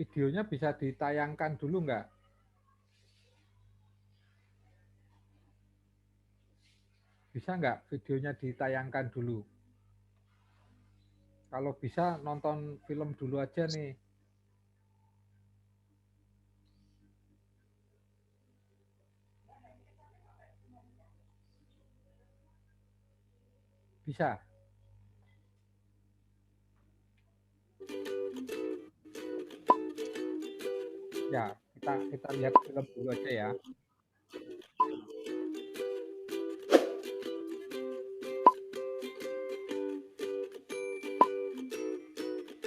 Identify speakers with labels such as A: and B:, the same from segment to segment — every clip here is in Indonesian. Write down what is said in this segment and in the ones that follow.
A: videonya bisa ditayangkan dulu nggak? Bisa nggak videonya ditayangkan dulu? Kalau bisa nonton film dulu aja nih. Bisa? Ya, kita lihat film dulu aja ya.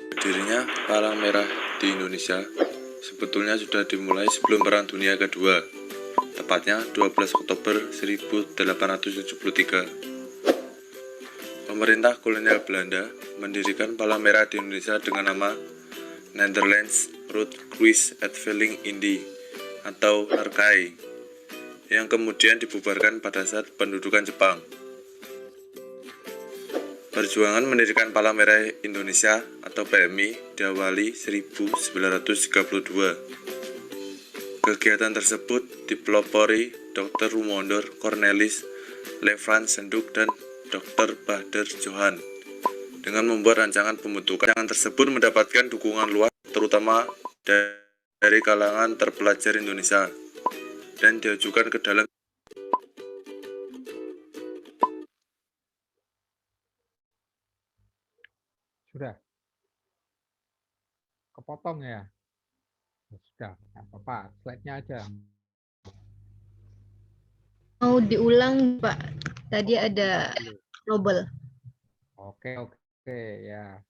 B: Berdirinya Palang Merah di Indonesia sebetulnya sudah dimulai sebelum Perang Dunia Kedua, tepatnya 12 Oktober 1873. Pemerintah kolonial Belanda mendirikan Palang Merah di Indonesia dengan nama Netherlands Rode Kruis Uitvaling Indie atau NRKI, yang kemudian dibubarkan pada saat pendudukan Jepang. Perjuangan mendirikan Palang Merah Indonesia atau PMI diawali 1932. Kegiatan tersebut dipelopori Dr. Rumondor Cornelis, Lefran Senduk, dan Dr. Bahdar Johan. Dengan membuat rancangan pembentukan, rancangan tersebut mendapatkan dukungan luas terutama dari kalangan terpelajar Indonesia dan diajukan ke dalam.
A: Sudah? Kepotong ya? Sudah, nggak apa-apa. Slide-nya aja.
C: Mau diulang, Pak. Tadi ada trouble.
A: Oke, ya.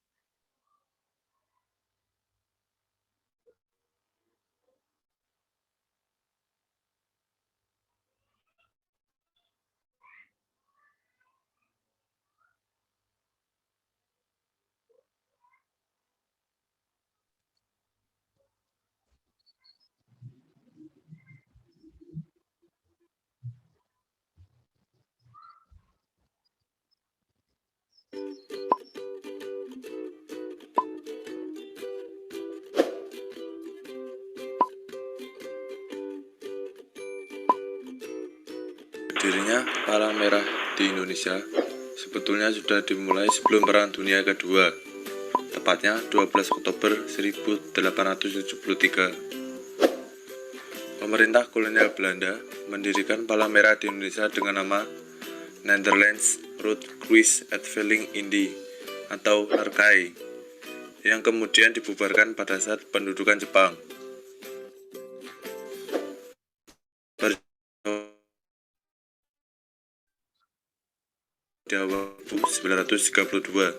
B: Berdirinya Palang Merah di Indonesia sebetulnya sudah dimulai sebelum Perang Dunia Kedua, tepatnya 12 Oktober 1873. Pemerintah kolonial Belanda mendirikan Palang Merah di Indonesia dengan nama Netherlands Rode Kruis Uitvaling Indie atau NRKI, yang kemudian dibubarkan pada saat pendudukan Jepang. Di awal 1932,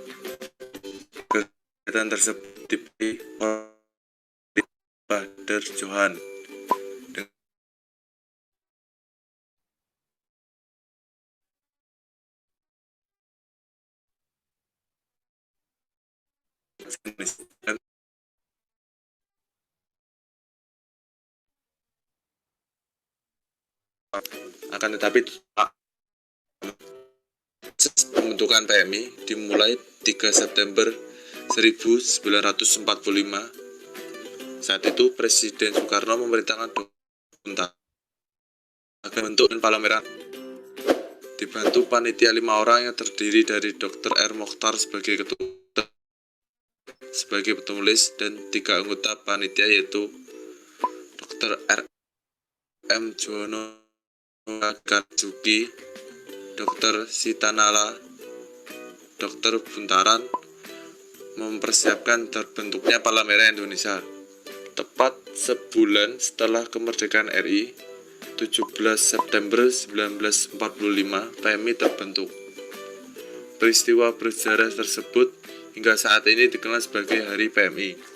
B: kegiatan tersebut dipilih oleh Bahdar Johan. Akan tetapi pembentukan PMI dimulai 3 September 1945. Saat itu Presiden Soekarno memerintahkan agar bentuk Palang Merah dibantu panitia 5 orang yang terdiri dari Dr. R. Mokhtar sebagai ketua, sebagai penulis, dan 3 anggota panitia yaitu Dr. R. M. Jono Katsuki, Dr. Sitanala, Dr. Buntaran, mempersiapkan terbentuknya Palang Merah Indonesia. Tepat sebulan setelah kemerdekaan RI, 17 September 1945, PMI terbentuk. Peristiwa bersejarah tersebut hingga saat ini dikenal sebagai Hari PMI.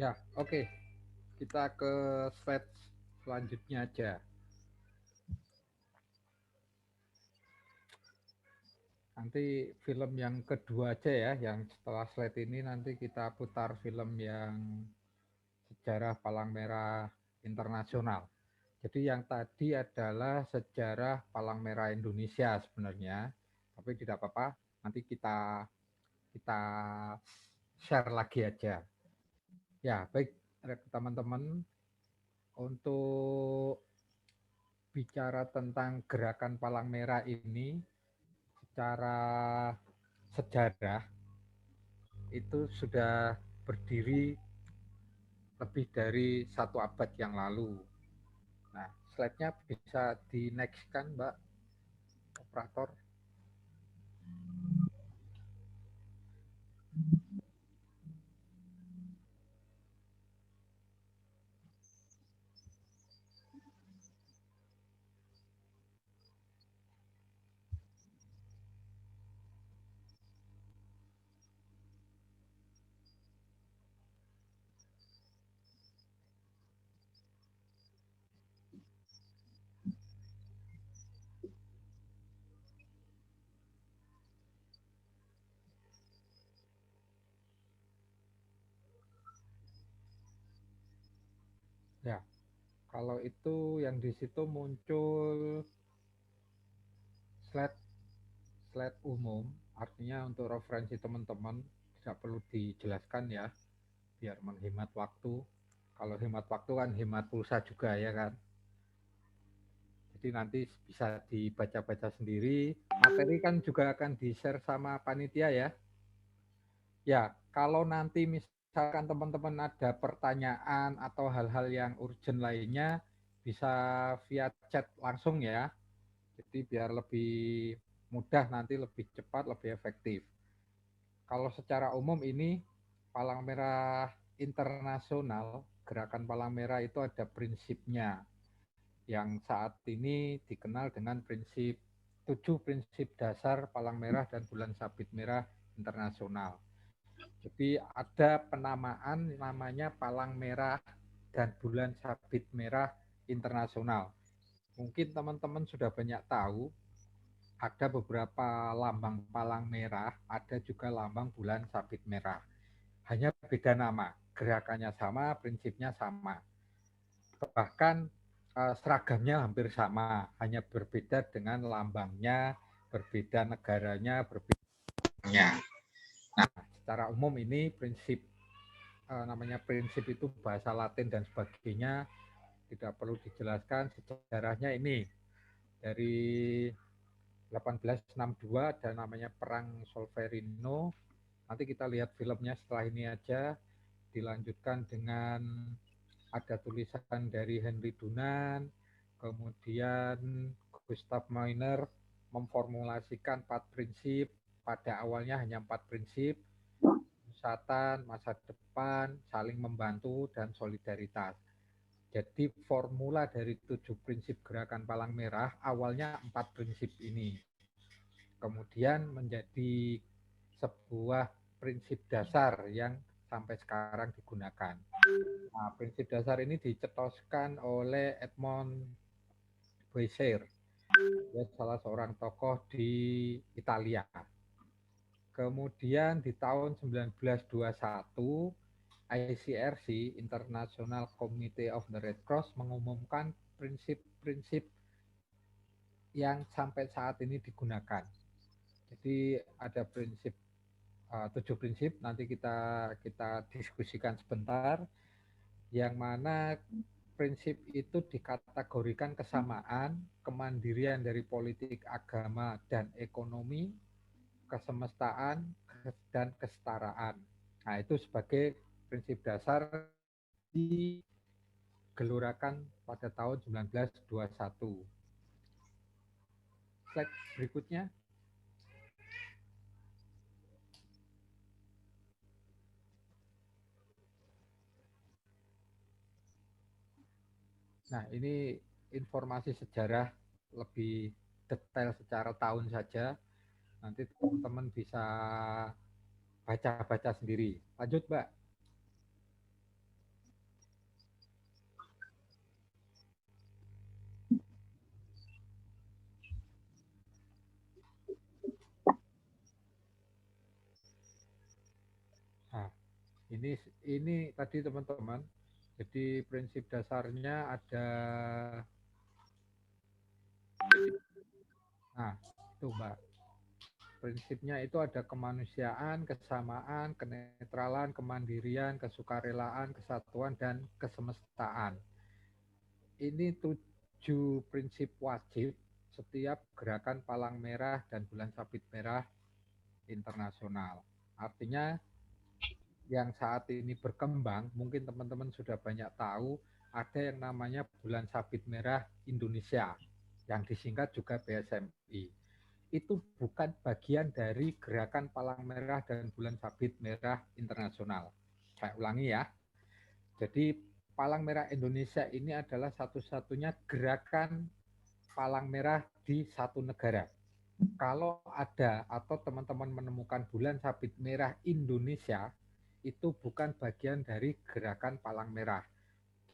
A: Ya, oke. Kita ke slide selanjutnya aja. Nanti film yang kedua aja ya, yang setelah slide ini nanti kita putar film yang sejarah Palang Merah Internasional. Jadi yang tadi adalah sejarah Palang Merah Indonesia sebenarnya, tapi tidak apa-apa, nanti kita share lagi aja. Ya, baik teman-teman, untuk bicara tentang gerakan Palang Merah ini secara sejarah itu sudah berdiri lebih dari 1 abad yang lalu. Nah, slide-nya bisa di next kan, Mbak Operator? Ya, kalau itu yang di situ muncul slide slide umum, artinya untuk referensi teman-teman tidak perlu dijelaskan ya, biar menghemat waktu. Kalau hemat waktu kan hemat pulsa juga ya kan. Jadi nanti bisa dibaca-baca sendiri. Materi kan juga akan di-share sama panitia ya. Ya, kalau nanti misalkan teman-teman ada pertanyaan atau hal-hal yang urgent lainnya, bisa via chat langsung ya. Jadi biar lebih mudah nanti, lebih cepat, lebih efektif. Kalau secara umum ini Palang Merah Internasional, gerakan Palang Merah itu ada prinsipnya yang saat ini dikenal dengan prinsip 7 prinsip dasar Palang Merah dan Bulan Sabit Merah Internasional. Jadi ada penamaan namanya Palang Merah dan Bulan Sabit Merah Internasional. Mungkin teman-teman sudah banyak tahu, ada beberapa lambang palang merah, ada juga lambang bulan sabit merah. Hanya beda nama, gerakannya sama, prinsipnya sama. Bahkan seragamnya hampir sama, hanya berbeda dengan lambangnya, berbeda negaranya, berbedanya. Nah, secara umum ini prinsip namanya prinsip itu bahasa Latin dan sebagainya, tidak perlu dijelaskan. Sejarahnya ini dari 1862 ada namanya Perang Solferino. Nanti kita lihat filmnya setelah ini aja. Dilanjutkan dengan ada tulisan dari Henry Dunant, kemudian Gustav Meiner memformulasikan 4 prinsip. Pada awalnya hanya 4 prinsip, kesehatan, masa depan, saling membantu, dan solidaritas. Jadi formula dari 7 prinsip gerakan Palang Merah awalnya 4 prinsip ini. Kemudian menjadi sebuah prinsip dasar yang sampai sekarang digunakan. Nah, prinsip dasar ini dicetuskan oleh Edmond Boisser, dia salah seorang tokoh di Italia. Kemudian di tahun 1921, ICRC, International Committee of the Red Cross, mengumumkan prinsip-prinsip yang sampai saat ini digunakan. Jadi ada 7 prinsip, nanti kita diskusikan sebentar, yang mana prinsip itu dikategorikan kesamaan, kemandirian dari politik, agama, dan ekonomi, kesemestaan, dan kesetaraan. Nah, itu sebagai prinsip dasar digelurakan pada tahun 1921. Slide berikutnya. Nah, ini informasi sejarah lebih detail secara tahun saja. Nanti teman-teman bisa baca-baca sendiri. Lanjut, Mbak. ini tadi teman-teman. Jadi prinsip dasarnya ada. Nah, itu Mbak. Prinsipnya itu ada kemanusiaan, kesamaan, kenetralan, kemandirian, kesukarelaan, kesatuan, dan kesemestaan. Ini 7 prinsip wajib setiap gerakan Palang Merah dan Bulan Sabit Merah internasional. Artinya yang saat ini berkembang, mungkin teman-teman sudah banyak tahu, ada yang namanya Bulan Sabit Merah Indonesia, yang disingkat juga BSMI. Itu bukan bagian dari gerakan Palang Merah dan Bulan Sabit Merah Internasional. Saya ulangi ya. Jadi Palang Merah Indonesia ini adalah satu-satunya gerakan Palang Merah di satu negara. Kalau ada atau teman-teman menemukan Bulan Sabit Merah Indonesia, itu bukan bagian dari gerakan Palang Merah.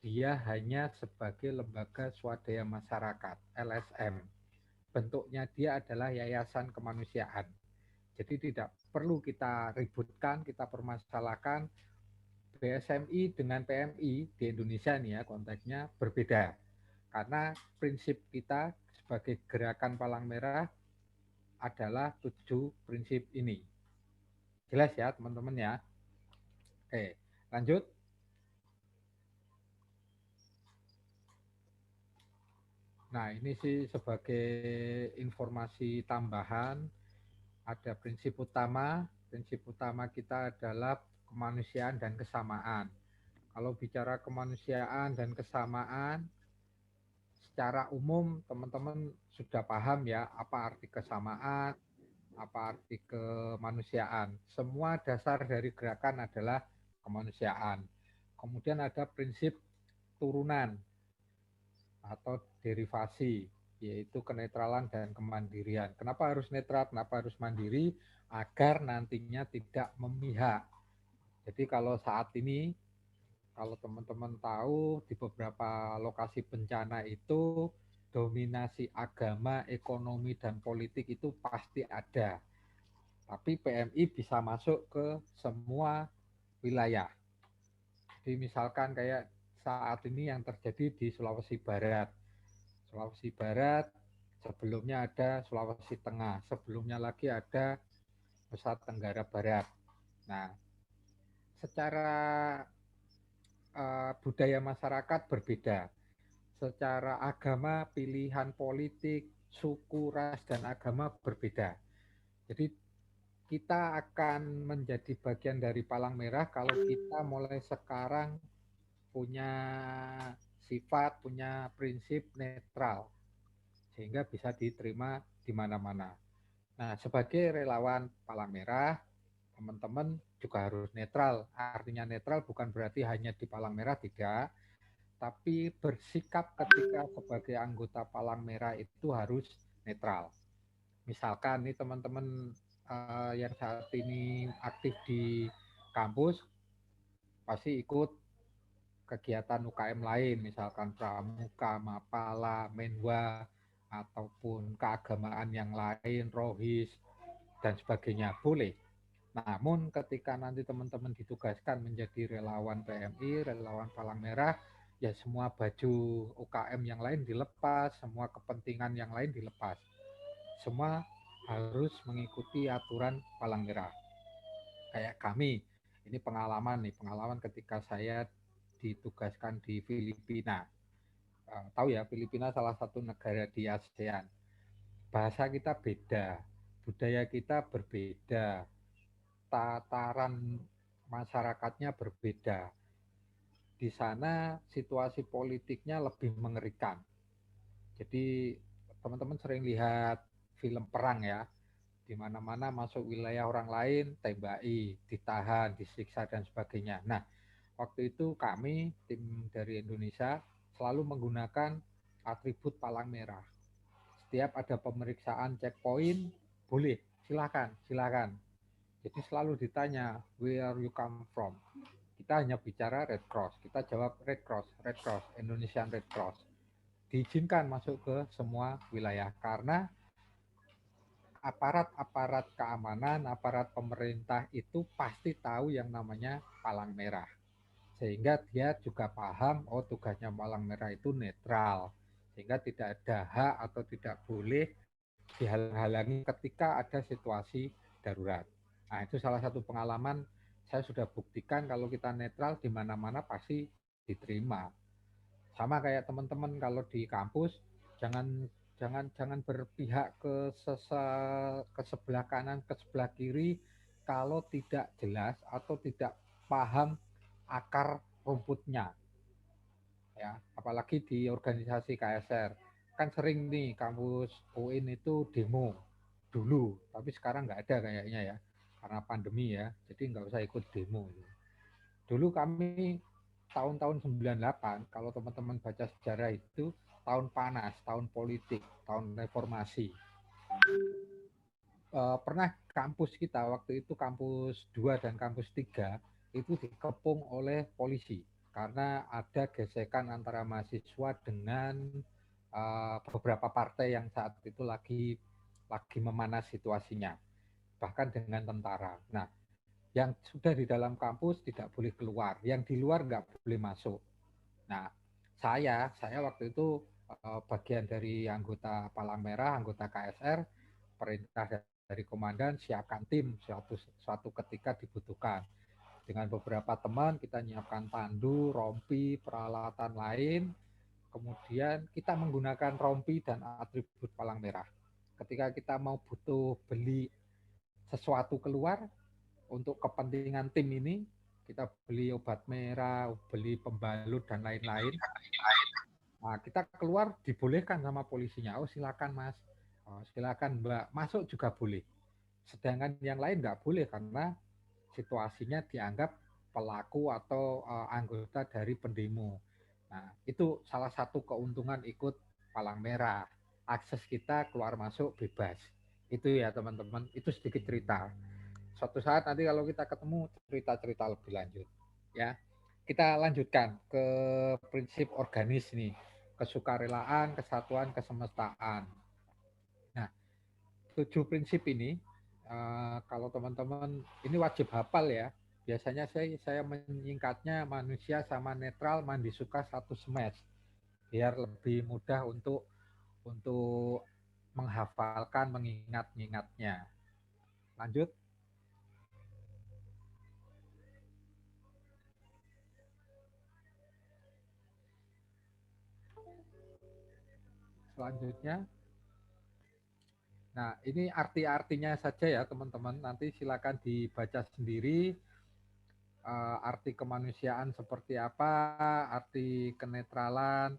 A: Dia hanya sebagai lembaga swadaya masyarakat, LSM. Bentuknya dia adalah yayasan kemanusiaan. Jadi tidak perlu kita ributkan, kita permasalahkan. BSMI dengan PMI di Indonesia nih ya konteksnya berbeda. Karena prinsip kita sebagai gerakan Palang Merah adalah 7 prinsip ini. Jelas ya teman-teman ya. Oke, lanjut. Nah, ini sih sebagai informasi tambahan, ada prinsip utama. Prinsip utama kita adalah kemanusiaan dan kesamaan. Kalau bicara kemanusiaan dan kesamaan, secara umum teman-teman sudah paham ya apa arti kesamaan, apa arti kemanusiaan. Semua dasar dari gerakan adalah kemanusiaan. Kemudian ada prinsip turunan atau derivasi, yaitu kenetralan dan kemandirian. Kenapa harus netral, kenapa harus mandiri? Agar nantinya tidak memihak. Jadi kalau saat ini, kalau teman-teman tahu di beberapa lokasi bencana itu dominasi agama, ekonomi, dan politik itu pasti ada. Tapi PMI bisa masuk ke semua wilayah. Jadi misalkan kayak saat ini yang terjadi di Sulawesi Barat. Sulawesi Barat, sebelumnya ada Sulawesi Tengah, sebelumnya lagi ada Nusa Tenggara Barat. Nah, secara budaya masyarakat berbeda. Secara agama, pilihan politik, suku, ras, dan agama berbeda. Jadi kita akan menjadi bagian dari Palang Merah kalau kita mulai sekarang punya sifat, punya prinsip netral, sehingga bisa diterima di mana-mana. Nah, sebagai relawan Palang Merah, teman-teman juga harus netral. Artinya netral bukan berarti hanya di Palang Merah, tidak. Tapi bersikap ketika sebagai anggota Palang Merah itu harus netral. Misalkan nih teman-teman yang saat ini aktif di kampus, pasti ikut kegiatan UKM lain, misalkan Pramuka, Mapala, Menwa, ataupun keagamaan yang lain, Rohis, dan sebagainya. Boleh. Namun ketika nanti teman-teman ditugaskan menjadi relawan PMI, relawan Palang Merah, ya semua baju UKM yang lain dilepas, semua kepentingan yang lain dilepas. Semua harus mengikuti aturan Palang Merah. Kayak kami, ini pengalaman ketika saya ditugaskan di Filipina. Tahu ya, Filipina salah satu negara di ASEAN. Bahasa kita beda, budaya kita berbeda, tataran masyarakatnya berbeda. Di sana situasi politiknya lebih mengerikan. Jadi teman-teman sering lihat film perang ya, di mana-mana masuk wilayah orang lain, tembaki, ditahan, disiksa dan sebagainya. Nah, waktu itu kami tim dari Indonesia selalu menggunakan atribut Palang Merah. Setiap ada pemeriksaan checkpoint, boleh, silakan. Jadi selalu ditanya, where you come from? Kita hanya bicara Red Cross, kita jawab Red Cross, Indonesian Red Cross. Diizinkan masuk ke semua wilayah karena aparat-aparat keamanan, aparat pemerintah itu pasti tahu yang namanya palang merah. Sehingga dia juga paham, oh tugasnya palang merah itu netral. Sehingga tidak ada hak atau tidak boleh dihalang-halangi ketika ada situasi darurat. Nah, itu salah satu pengalaman saya sudah buktikan kalau kita netral di mana-mana pasti diterima. Sama kayak teman-teman kalau di kampus jangan jangan berpihak ke sebelah kanan, ke sebelah kiri kalau tidak jelas atau tidak paham akar rumputnya, ya. Apalagi di organisasi KSR kan sering nih kampus UIN itu demo dulu, tapi sekarang nggak ada kayaknya ya karena pandemi ya, jadi nggak usah ikut demo. Dulu kami tahun-tahun 98, kalau teman-teman baca sejarah itu tahun panas, tahun politik, tahun reformasi. Pernah kampus kita waktu itu kampus 2 dan kampus 3 itu dikepung oleh polisi karena ada gesekan antara mahasiswa dengan beberapa partai yang saat itu lagi memanas situasinya, bahkan dengan tentara. Nah, yang sudah di dalam kampus tidak boleh keluar, yang di luar nggak boleh masuk. Nah, saya waktu itu bagian dari anggota Palang Merah, anggota KSR, perintah dari komandan siapkan tim suatu ketika dibutuhkan. Dengan beberapa teman kita nyiapkan tandu, rompi, peralatan lain, kemudian kita menggunakan rompi dan atribut Palang Merah. Ketika kita mau butuh beli sesuatu keluar untuk kepentingan tim ini, kita beli obat merah, beli pembalut dan lain-lain. Nah, kita keluar dibolehkan sama polisinya. Oh, silakan Mas. Oh, silakan Mbak. Masuk juga boleh. Sedangkan yang lain nggak boleh karena situasinya dianggap pelaku atau anggota dari pendemo. Nah, itu salah satu keuntungan ikut Palang Merah. Akses kita keluar masuk bebas. Itu ya teman-teman, itu sedikit cerita. Suatu saat nanti kalau kita ketemu cerita-cerita lebih lanjut. Ya, kita lanjutkan ke prinsip organis nih, kesukarelaan, kesatuan, kesemestaan. Nah, 7 prinsip ini kalau teman-teman ini wajib hafal ya. Biasanya saya menyingkatnya manusia sama netral mandi suka satu smash biar lebih mudah untuk menghafalkan, mengingat-ingatnya. Lanjut. Selanjutnya, nah ini arti-artinya saja ya teman-teman. Nanti silakan dibaca sendiri. Arti kemanusiaan seperti apa, arti kenetralan,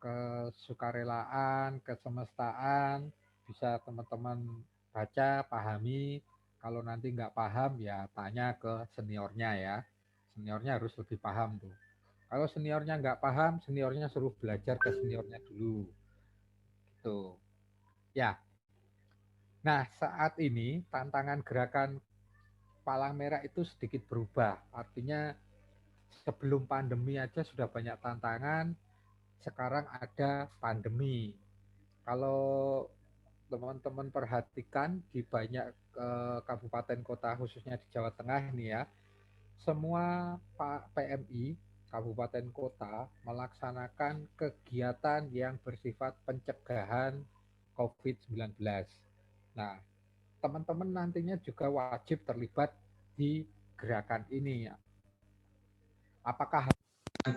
A: kesukarelaan, kesemestaan, bisa teman-teman baca, pahami. Kalau nanti nggak paham, ya tanya ke seniornya ya. Seniornya harus lebih paham tuh. Kalau seniornya nggak paham, seniornya suruh belajar ke seniornya dulu. Gitu. Ya. Nah, saat ini tantangan gerakan Palang Merah itu sedikit berubah. Artinya sebelum pandemi aja sudah banyak tantangan, sekarang ada pandemi. Kalau teman-teman perhatikan di banyak kabupaten kota khususnya di Jawa Tengah ini ya, semua PMI kabupaten kota melaksanakan kegiatan yang bersifat pencegahan COVID-19. Nah, teman-teman nantinya juga wajib terlibat di gerakan ini. Apakah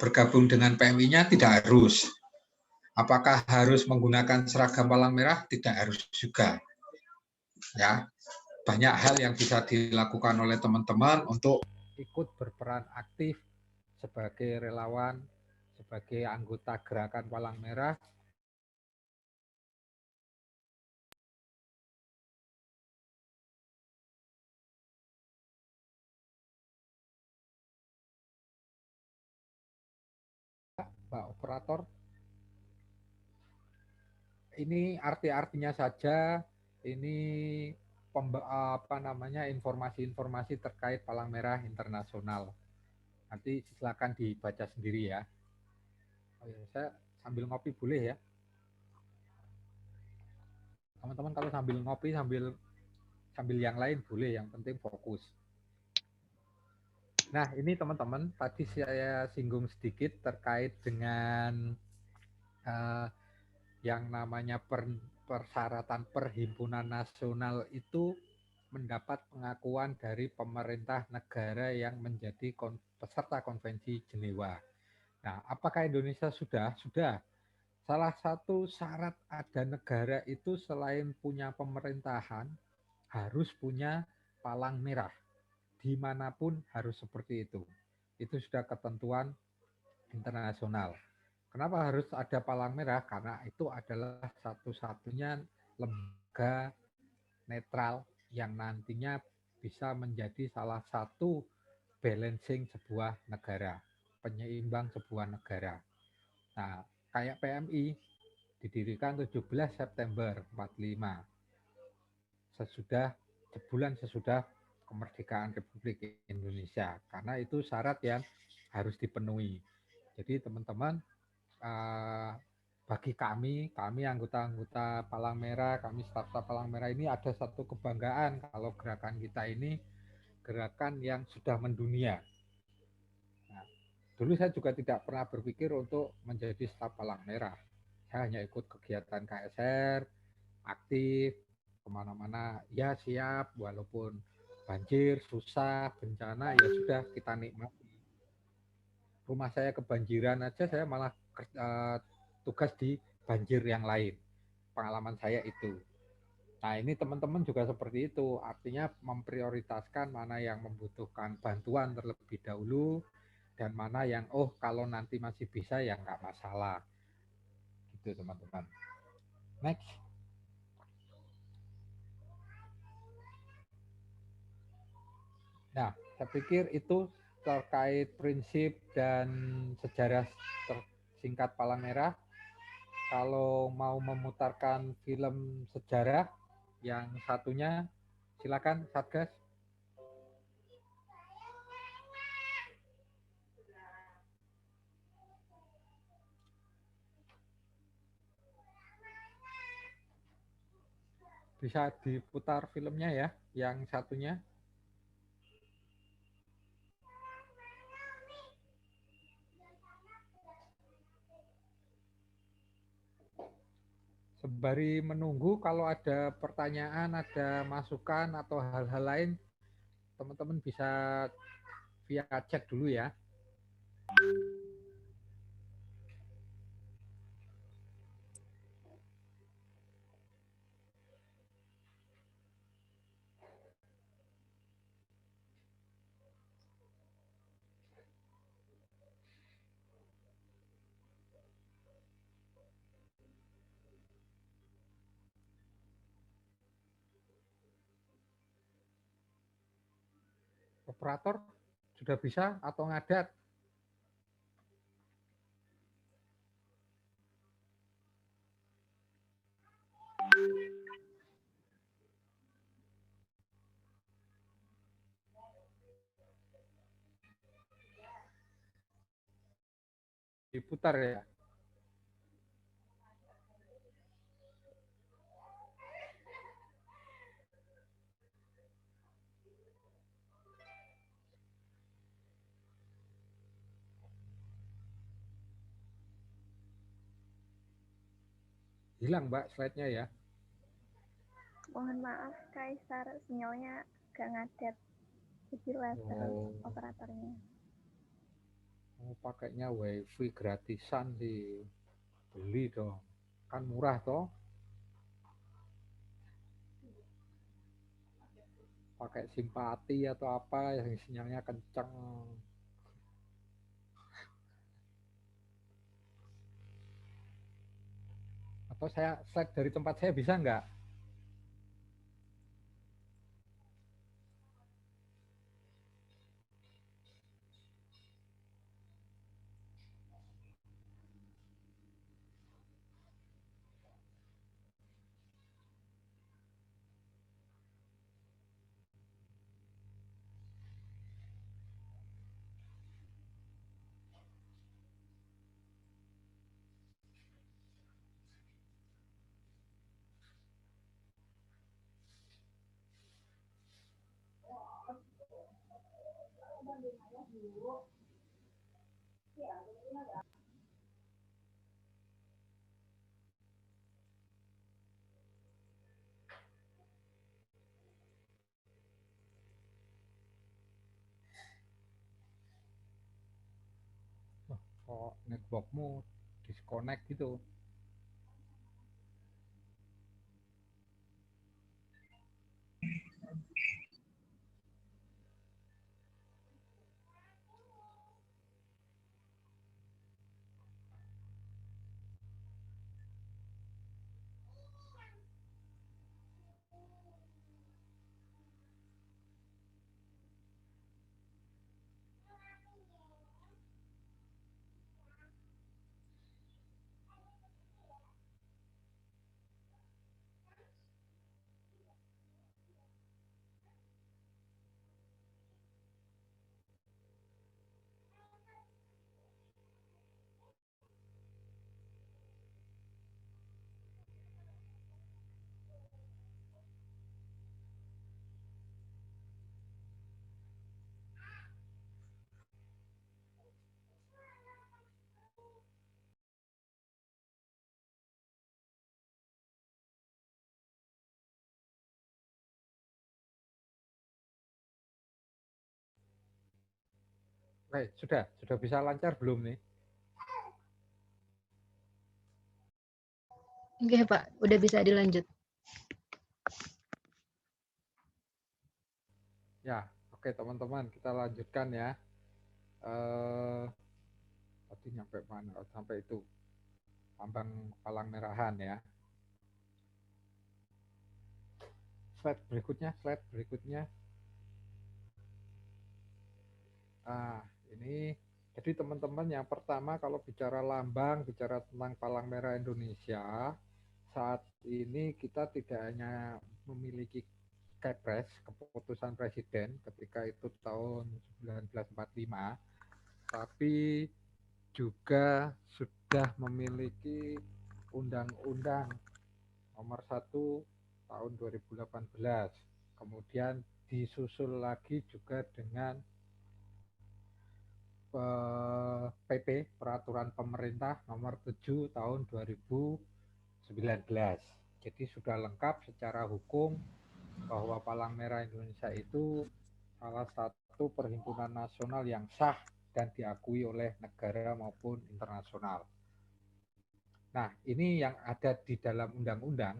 A: bergabung dengan PMI-nya? Tidak harus. Apakah harus menggunakan seragam palang merah? Tidak harus juga. Ya, banyak hal yang bisa dilakukan oleh teman-teman untuk ikut berperan aktif sebagai relawan, sebagai anggota gerakan palang merah. Pak Operator, ini arti-artinya saja, ini informasi-informasi terkait Palang Merah Internasional. Nanti silakan dibaca sendiri ya. Oh ya, saya sambil ngopi boleh ya? Teman-teman teman-teman kalau sambil ngopi sambil yang lain boleh, yang penting fokus. Nah, ini teman-teman tadi saya singgung sedikit terkait dengan yang namanya persyaratan perhimpunan nasional itu mendapat pengakuan dari pemerintah negara yang menjadi peserta konvensi Jenewa. Nah, apakah Indonesia sudah? Sudah. Salah satu syarat ada negara itu selain punya pemerintahan, harus punya palang merah. Dimanapun harus seperti itu. Itu sudah ketentuan internasional. Kenapa harus ada palang merah? Karena itu adalah satu-satunya lembaga netral yang nantinya bisa menjadi salah satu balancing sebuah negara, penyeimbang sebuah negara. Nah, kayak PMI didirikan 17 September 45, sebulan sesudah kemerdekaan Republik Indonesia, karena itu syarat yang harus dipenuhi. Jadi teman-teman, bagi kami anggota-anggota Palang Merah, kami staf-staf Palang Merah ini ada satu kebanggaan kalau gerakan kita ini gerakan yang sudah mendunia. Nah, dulu saya juga tidak pernah berpikir untuk menjadi staf Palang Merah. Saya hanya ikut kegiatan KSR, aktif, kemana-mana, ya siap, walaupun banjir, susah, bencana, ya sudah kita nikmati. Rumah saya kebanjiran aja, saya malah tugas di banjir yang lain. Pengalaman saya itu. Nah, ini teman-teman juga seperti itu, artinya memprioritaskan mana yang membutuhkan bantuan terlebih dahulu, dan mana yang, oh kalau nanti masih bisa ya nggak masalah. Gitu teman-teman. Next. Nah, saya pikir itu terkait prinsip dan sejarah singkat Palang Merah. Kalau mau memutarkan film sejarah yang satunya, silakan Satgas. Bisa diputar filmnya ya, yang satunya. Sembari menunggu, kalau ada pertanyaan, ada masukan atau hal-hal lain, teman-teman bisa via chat dulu ya. Operator sudah bisa atau ngadat? Diputar ya. Hilang Mbak slide-nya ya.
D: Mohon maaf, Kaisar, sinyalnya gak ngadet. Jadi laser operatornya.
A: Oh, pakainya wifi gratisan sih. Beli dong. Kan murah toh. Pakai simpati atau apa yang sinyalnya kenceng. Atau saya slide dari tempat saya bisa nggak? Kok networkmu disconnect gitu. Sudah bisa lancar belum nih?
C: Oke, Pak. Udah bisa dilanjut.
A: Ya, oke teman-teman, kita lanjutkan ya. Tadi nyampe mana? Oh, sampai itu lambang palang merahan ya. Slide berikutnya. Ini jadi teman-teman, yang pertama kalau bicara lambang, bicara tentang Palang Merah Indonesia, saat ini kita tidak hanya memiliki Kepres, keputusan Presiden ketika itu tahun 1945, tapi juga sudah memiliki Undang-Undang Nomor 1 tahun 2018. Kemudian disusul lagi juga dengan PP Peraturan Pemerintah Nomor 7 tahun 2019. Jadi sudah lengkap secara hukum bahwa Palang Merah Indonesia itu salah satu perhimpunan nasional yang sah dan diakui oleh negara maupun internasional. Nah, ini yang ada di dalam undang-undang,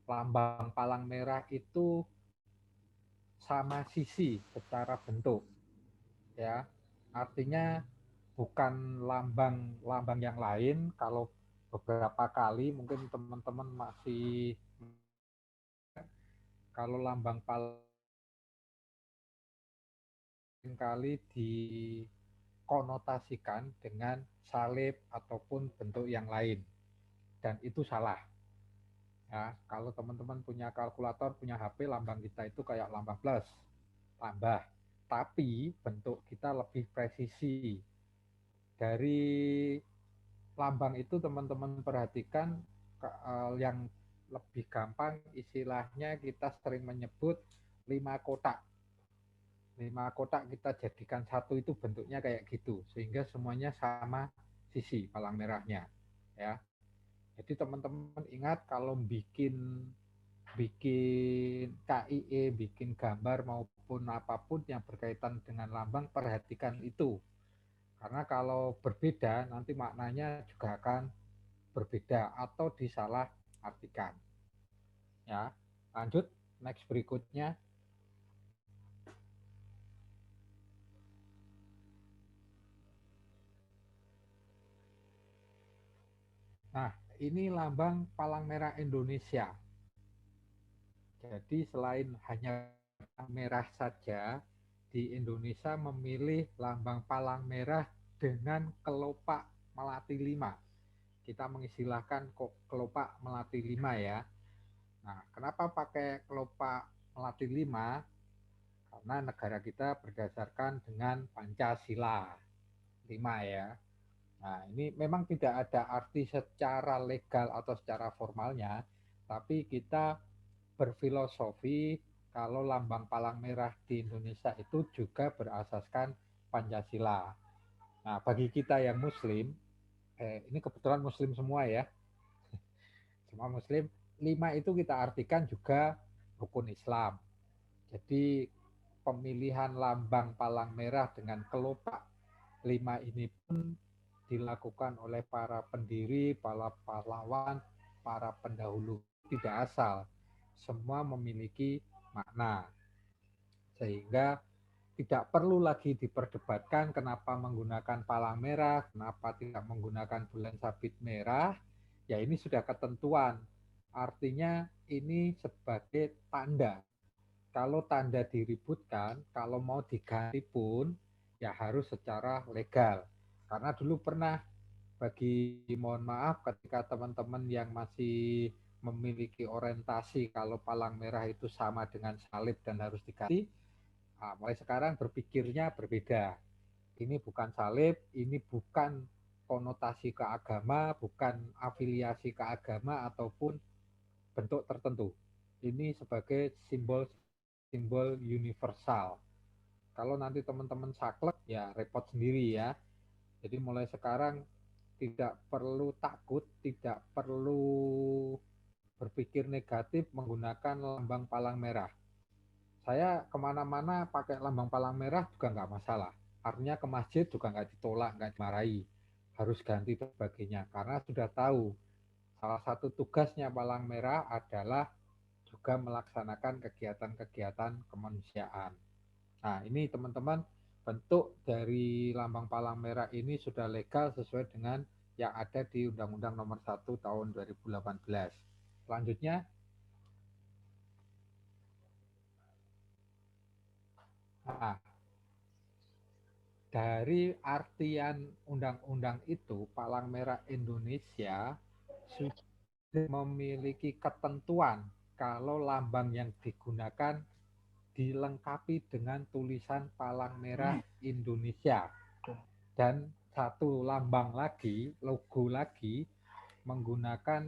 A: lambang palang merah itu sama sisi secara bentuk, ya. Artinya bukan lambang yang lain. Kalau beberapa kali mungkin teman-teman masih, kalau lambang paling kali dikonotasikan dengan salib ataupun bentuk yang lain, dan itu salah ya. Kalau teman-teman punya kalkulator, punya HP, lambang kita itu kayak lambang plus, tambah, tapi bentuk kita lebih presisi. Dari lambang itu teman-teman perhatikan, yang lebih gampang istilahnya kita sering menyebut 5 kotak. 5 kotak kita jadikan satu, itu bentuknya kayak gitu, sehingga semuanya sama sisi palang merahnya ya. Jadi teman-teman ingat, kalau bikin KIE, bikin gambar maupun apapun yang berkaitan dengan lambang, perhatikan itu. Karena kalau berbeda nanti maknanya juga akan berbeda atau disalah artikan. Ya, lanjut next berikutnya. Nah, ini lambang Palang Merah Indonesia. Jadi selain hanya merah saja, di Indonesia memilih lambang palang merah dengan kelopak melati 5. Kita mengistilahkan kok kelopak melati 5 ya. Nah, kenapa pakai kelopak melati 5? Karena negara kita berdasarkan dengan Pancasila 5 ya. Nah, ini memang tidak ada arti secara legal atau secara formalnya, tapi kita berfilosofi kalau lambang palang merah di Indonesia itu juga berasaskan Pancasila. Nah, bagi kita yang Muslim, ini kebetulan Muslim semua ya, semua Muslim, 5 itu kita artikan juga rukun Islam. Jadi pemilihan lambang palang merah dengan kelopak 5 ini pun dilakukan oleh para pendiri, para pahlawan, para pendahulu, tidak asal. Semua memiliki makna. Sehingga tidak perlu lagi diperdebatkan kenapa menggunakan palang merah, kenapa tidak menggunakan bulan sabit merah. Ya ini sudah ketentuan. Artinya ini sebagai tanda. Kalau tanda diributkan, kalau mau diganti pun ya harus secara legal. Karena dulu pernah mohon maaf ketika teman-teman yang masih memiliki orientasi kalau palang merah itu sama dengan salib dan harus diganti, nah, mulai sekarang berpikirnya berbeda. Ini bukan salib, ini bukan konotasi ke agama, bukan afiliasi ke agama ataupun bentuk tertentu. Ini sebagai simbol universal. Kalau nanti teman-teman saklek, ya repot sendiri ya. Jadi mulai sekarang tidak perlu takut, tidak perlu berpikir negatif menggunakan lambang palang merah. Saya kemana-mana pakai lambang palang merah juga nggak masalah. Artinya ke masjid juga nggak ditolak, nggak dimarahi. Harus ganti dan sebagainya. Karena sudah tahu salah satu tugasnya palang merah adalah juga melaksanakan kegiatan-kegiatan kemanusiaan. Nah, ini teman-teman, bentuk dari lambang palang merah ini sudah legal sesuai dengan yang ada di Undang-Undang Nomor 1 Tahun 2018. Selanjutnya, nah, dari artian undang-undang itu, palang merah Indonesia sudah memiliki ketentuan kalau lambang yang digunakan dilengkapi dengan tulisan palang merah Indonesia. Dan satu lambang lagi, logo lagi, menggunakan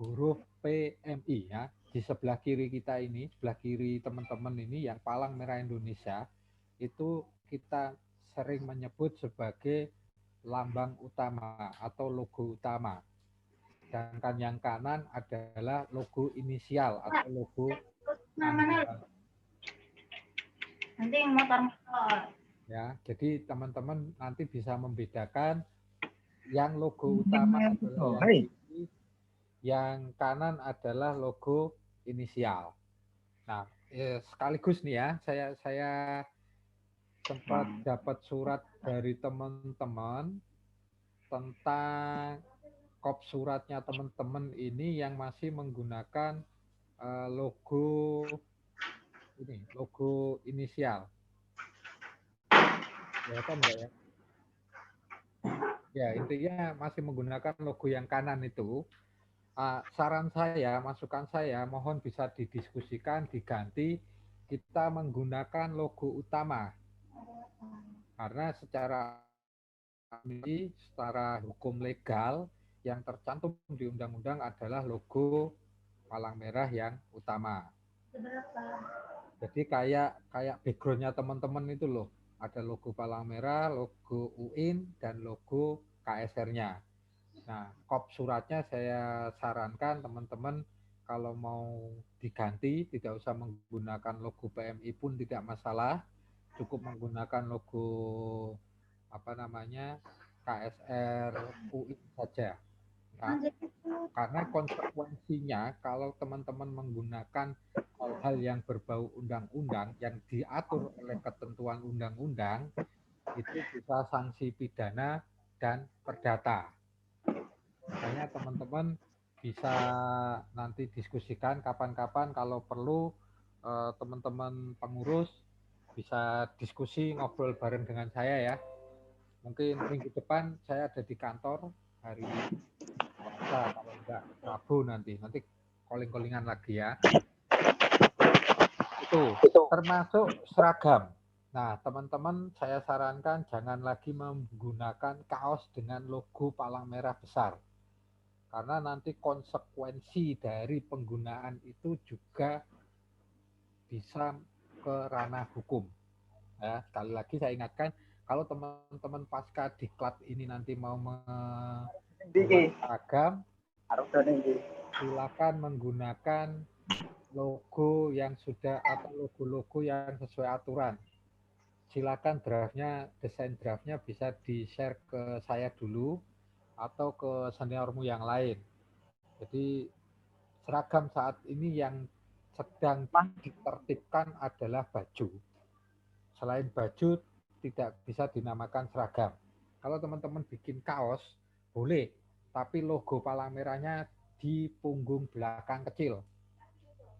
A: huruf PMI ya. Di sebelah kiri kita ini, sebelah kiri teman-teman ini yang palang merah Indonesia, itu kita sering menyebut sebagai lambang utama atau logo utama. Sedangkan yang kanan adalah logo inisial atau logo
E: nanti motor.
A: Ya, jadi teman-teman nanti bisa membedakan yang logo utama adalah yang kiri, yang kanan adalah logo inisial. Nah, sekaligus nih ya, saya sempat dapat surat dari teman-teman tentang kop suratnya teman-teman ini yang masih menggunakan logo ini, logo inisial. Kelihatan enggak ya? Ya, intinya masih menggunakan logo yang kanan itu. Saran saya, masukan saya, mohon bisa didiskusikan, diganti, kita menggunakan logo utama. Karena secara hukum legal, yang tercantum di undang-undang adalah logo palang merah yang utama. Jadi kayak backgroundnya teman-teman itu loh. Ada logo palang merah, logo UIN, dan logo KSR-nya. Nah, kop suratnya saya sarankan teman-teman kalau mau diganti, tidak usah menggunakan logo PMI pun tidak masalah. Cukup menggunakan logo KSR UIN saja. Nah, karena konsekuensinya kalau teman-teman menggunakan hal-hal yang berbau undang-undang yang diatur oleh ketentuan undang-undang itu bisa sanksi pidana dan perdata. Makanya teman-teman bisa nanti diskusikan kapan-kapan kalau perlu teman-teman pengurus bisa diskusi ngobrol bareng dengan saya ya. Mungkin minggu depan saya ada di kantor hari Selasa, kalau enggak Rabu nanti calling-callingan lagi ya. Itu termasuk seragam. Nah, teman-teman saya sarankan jangan lagi menggunakan kaos dengan logo palang merah besar. Karena nanti konsekuensi dari penggunaan itu juga bisa ke ranah hukum. Ya, sekali lagi saya ingatkan, Kalau teman-teman pasca diklat ini nanti mau membuat seragam, silakan menggunakan logo yang sudah atau logo-logo yang sesuai aturan. Silakan desain draftnya bisa di-share ke saya dulu atau ke seniormu yang lain. Jadi seragam saat ini yang sedang ditertibkan adalah baju. Selain baju, tidak bisa dinamakan seragam. Kalau teman-teman bikin kaos, boleh, tapi logo palang merahnya di punggung belakang kecil.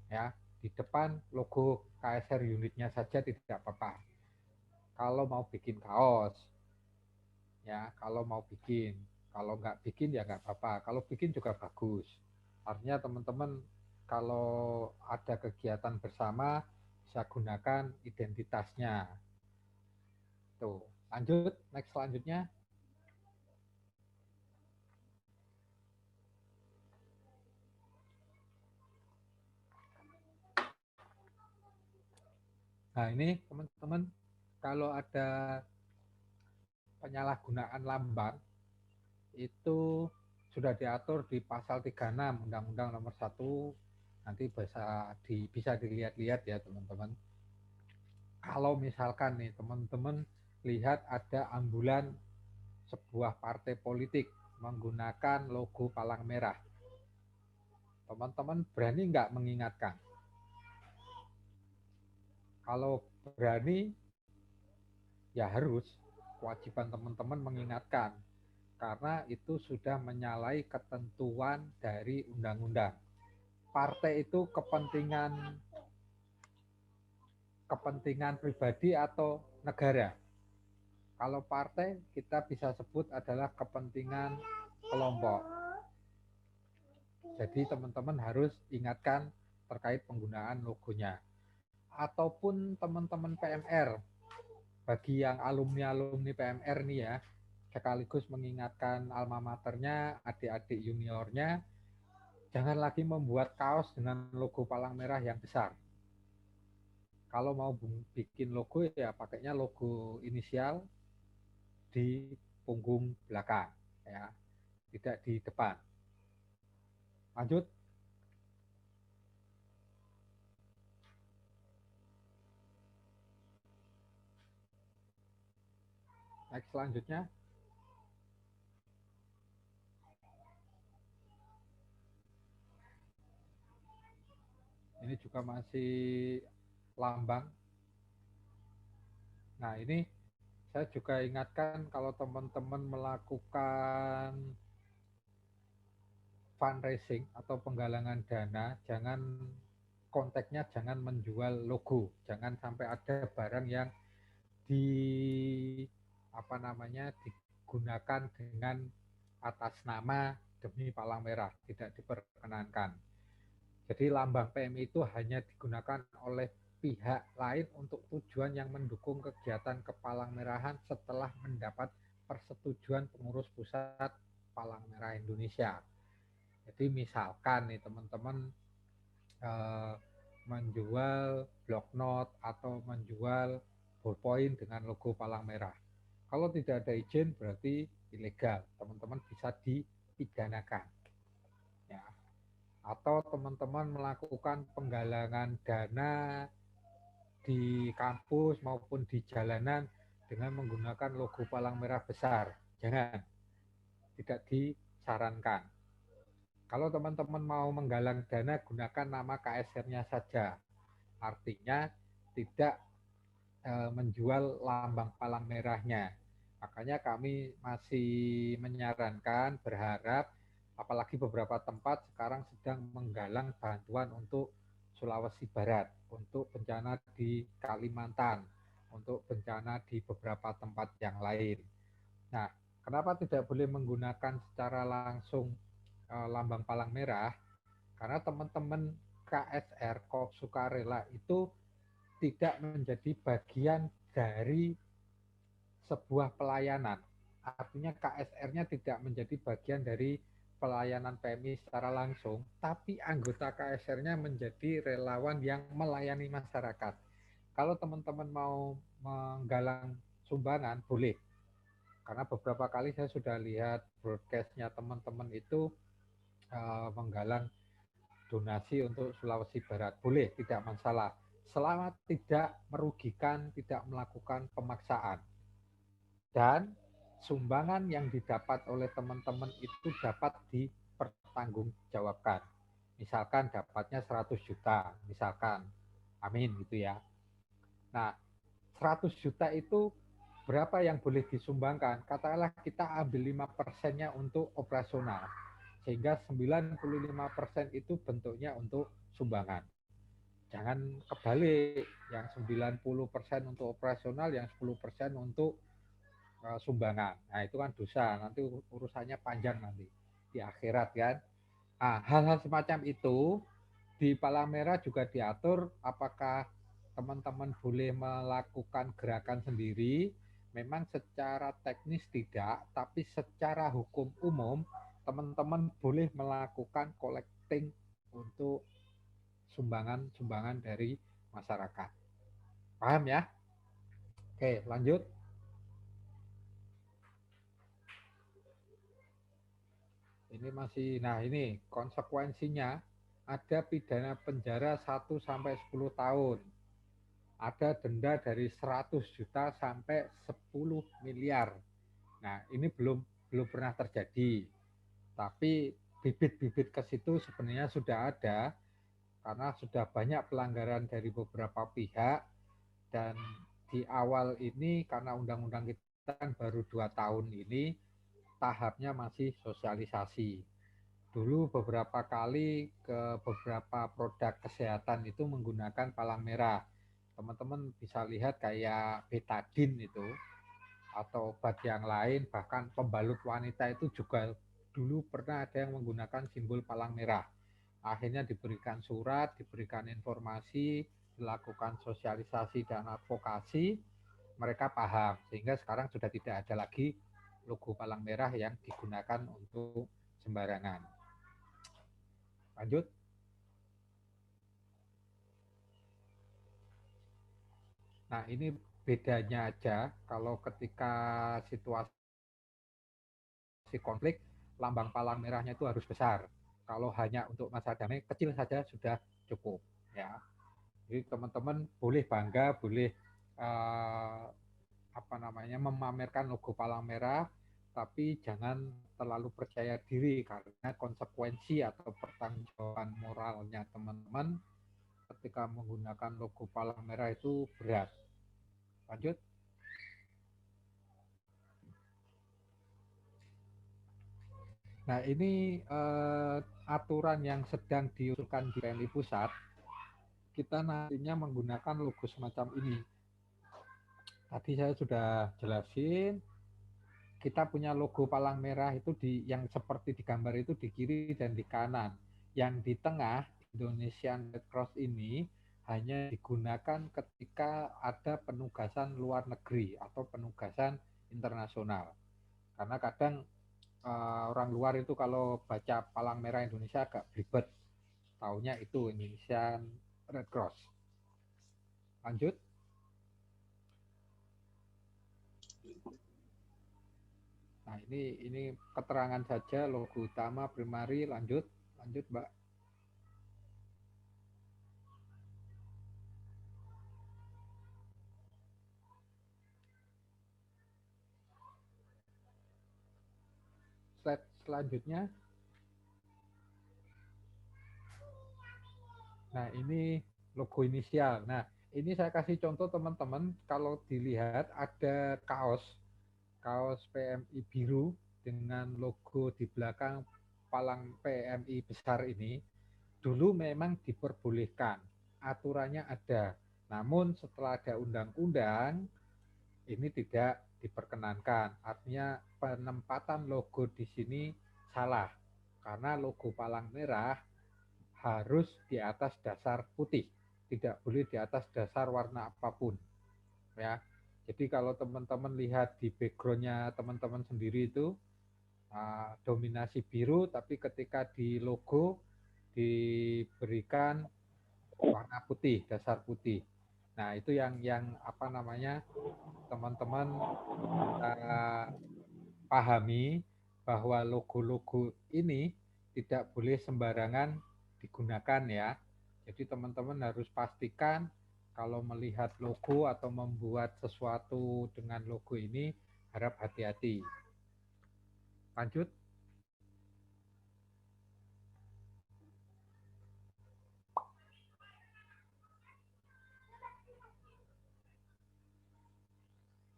A: Ya, di depan logo KSR unitnya saja tidak apa-apa. Kalau mau bikin kaos, ya, kalau nggak bikin ya nggak apa-apa. Kalau bikin juga bagus. Artinya teman-teman kalau ada kegiatan bersama bisa gunakan identitasnya. Tuh, lanjut, next selanjutnya. Nah, ini teman-teman, kalau ada penyalahgunaan lambang, itu sudah diatur di pasal 36 Undang-Undang Nomor 1, nanti bisa dilihat-lihat ya teman-teman. Kalau misalkan nih teman-teman lihat ada ambulan sebuah partai politik menggunakan logo palang merah, teman-teman berani nggak mengingatkan? Kalau berani, ya harus, kewajiban teman-teman mengingatkan, karena itu sudah menyalahi ketentuan dari undang-undang. Partai itu kepentingan pribadi atau negara. Kalau partai kita bisa sebut adalah kepentingan kelompok. Jadi teman-teman harus ingatkan terkait penggunaan logonya. Ataupun teman-teman PMR, bagi yang alumni PMR nih ya, sekaligus mengingatkan alma maternya, adik-adik juniornya, jangan lagi membuat kaos dengan logo palang merah yang besar. Kalau mau bikin logo ya pakainya logo inisial di punggung belakang, ya, tidak di depan. Lanjut. Next selanjutnya. Ini juga masih lambang. Nah, ini saya juga ingatkan kalau teman-teman melakukan fundraising atau penggalangan dana, konteksnya jangan menjual logo, jangan sampai ada barang yang digunakan dengan atas nama demi palang merah, tidak diperkenankan. Jadi lambang PMI itu hanya digunakan oleh pihak lain untuk tujuan yang mendukung kegiatan kepalang merahan setelah mendapat persetujuan pengurus pusat Palang Merah Indonesia. Jadi misalkan nih teman-teman menjual bloknot atau menjual ballpoint dengan logo palang merah. Kalau tidak ada izin berarti ilegal, teman-teman bisa dipidanakan. Ya. Atau teman-teman melakukan penggalangan dana di kampus maupun di jalanan dengan menggunakan logo palang merah besar. Jangan, tidak disarankan. Kalau teman-teman mau menggalang dana, gunakan nama KSR-nya saja. Artinya tidak menjual lambang palang merahnya. Makanya kami masih menyarankan, berharap, apalagi beberapa tempat sekarang sedang menggalang bantuan untuk Sulawesi Barat, untuk bencana di Kalimantan, untuk bencana di beberapa tempat yang lain. Nah, kenapa tidak boleh menggunakan secara langsung lambang palang merah? Karena teman-teman KSR, Korps Sukarela itu tidak menjadi bagian dari sebuah pelayanan. Artinya KSR-nya tidak menjadi bagian dari pelayanan PMI secara langsung, tapi anggota KSR-nya menjadi relawan yang melayani masyarakat. Kalau teman-teman mau menggalang sumbangan boleh. Karena beberapa kali saya sudah lihat broadcast-nya teman-teman itu menggalang donasi untuk Sulawesi Barat. Boleh, tidak masalah. Selama tidak merugikan, tidak melakukan pemaksaan. Dan sumbangan yang didapat oleh teman-teman itu dapat dipertanggungjawabkan. Misalkan dapatnya 100 juta, misalkan. Amin gitu ya. Nah, 100 juta itu berapa yang boleh disumbangkan? Katakanlah kita ambil 5%-nya untuk operasional. Sehingga 95% itu bentuknya untuk sumbangan. Jangan kebalik, yang 90% untuk operasional, yang 10% untuk sumbangan. Nah, itu kan dosa, nanti urusannya panjang nanti di akhirat kan. Nah, hal-hal semacam itu di Palang Merah juga diatur apakah teman-teman boleh melakukan gerakan sendiri. Memang secara teknis tidak, tapi secara hukum umum teman-teman boleh melakukan collecting untuk sumbangan-sumbangan dari masyarakat. Paham ya? Oke, lanjut. Ini masih, nah ini konsekuensinya ada pidana penjara 1 sampai 10 tahun. Ada denda dari 100 juta sampai 10 miliar. Nah, ini belum pernah terjadi. Tapi bibit-bibit ke situ sebenarnya sudah ada karena sudah banyak pelanggaran dari beberapa pihak, dan di awal ini karena undang-undang kita kan baru 2 tahun ini, tahapnya masih sosialisasi. Dulu beberapa kali ke beberapa produk kesehatan itu menggunakan palang merah. Teman-teman bisa lihat kayak betadine itu atau obat yang lain, bahkan pembalut wanita itu juga dulu pernah ada yang menggunakan simbol palang merah. Akhirnya diberikan surat, diberikan informasi, dilakukan sosialisasi dan advokasi, mereka paham sehingga sekarang sudah tidak ada lagi logo palang merah yang digunakan untuk sembarangan. Lanjut. Nah, ini bedanya aja kalau ketika situasi konflik, lambang palang merahnya itu harus besar. Kalau hanya untuk masa damai, kecil saja sudah cukup. Ya, jadi teman-teman boleh bangga, boleh memamerkan logo palang merah, tapi jangan terlalu percaya diri karena konsekuensi atau pertanggungjawaban moralnya teman-teman ketika menggunakan logo palang merah itu berat. Lanjut. Nah, ini aturan yang sedang diusulkan di PMI Pusat. Kita nantinya menggunakan logo semacam ini. Tadi saya sudah jelasin, kita punya logo palang merah itu yang seperti di gambar itu di kiri dan di kanan. Yang di tengah, Indonesian Red Cross ini hanya digunakan ketika ada penugasan luar negeri atau penugasan internasional. Karena kadang orang luar itu kalau baca palang merah Indonesia agak ribet. Taunya itu Indonesian Red Cross. Lanjut. Nah, ini keterangan saja logo utama primary. Lanjut, Mbak. Slide selanjutnya. Nah, ini logo inisial. Nah, ini saya kasih contoh teman-teman, kalau dilihat ada kaos PMI biru dengan logo di belakang palang PMI besar ini. Dulu memang diperbolehkan, aturannya ada. Namun setelah ada undang-undang, ini tidak diperkenankan. Artinya penempatan logo di sini salah. Karena logo palang merah harus di atas dasar putih, tidak boleh di atas dasar warna apapun. Ya, jadi kalau teman-teman lihat di backgroundnya teman-teman sendiri itu dominasi biru, tapi ketika di logo diberikan warna putih, dasar putih. Nah, itu yang apa namanya teman-teman pahami bahwa logo-logo ini tidak boleh sembarangan digunakan ya. Jadi teman-teman harus pastikan kalau melihat logo atau membuat sesuatu dengan logo ini harap hati-hati. Lanjut.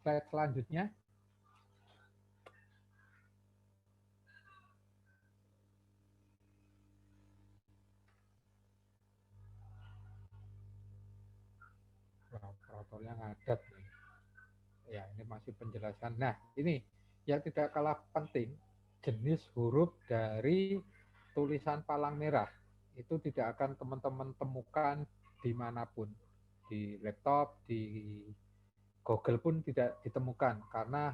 A: Slide selanjutnya. Operatornya ngadat nih. Ya, ini masih penjelasan. Nah, ini yang tidak kalah penting, jenis huruf dari tulisan palang merah. Itu tidak akan teman-teman temukan dimanapun. Di laptop, di Google pun tidak ditemukan, karena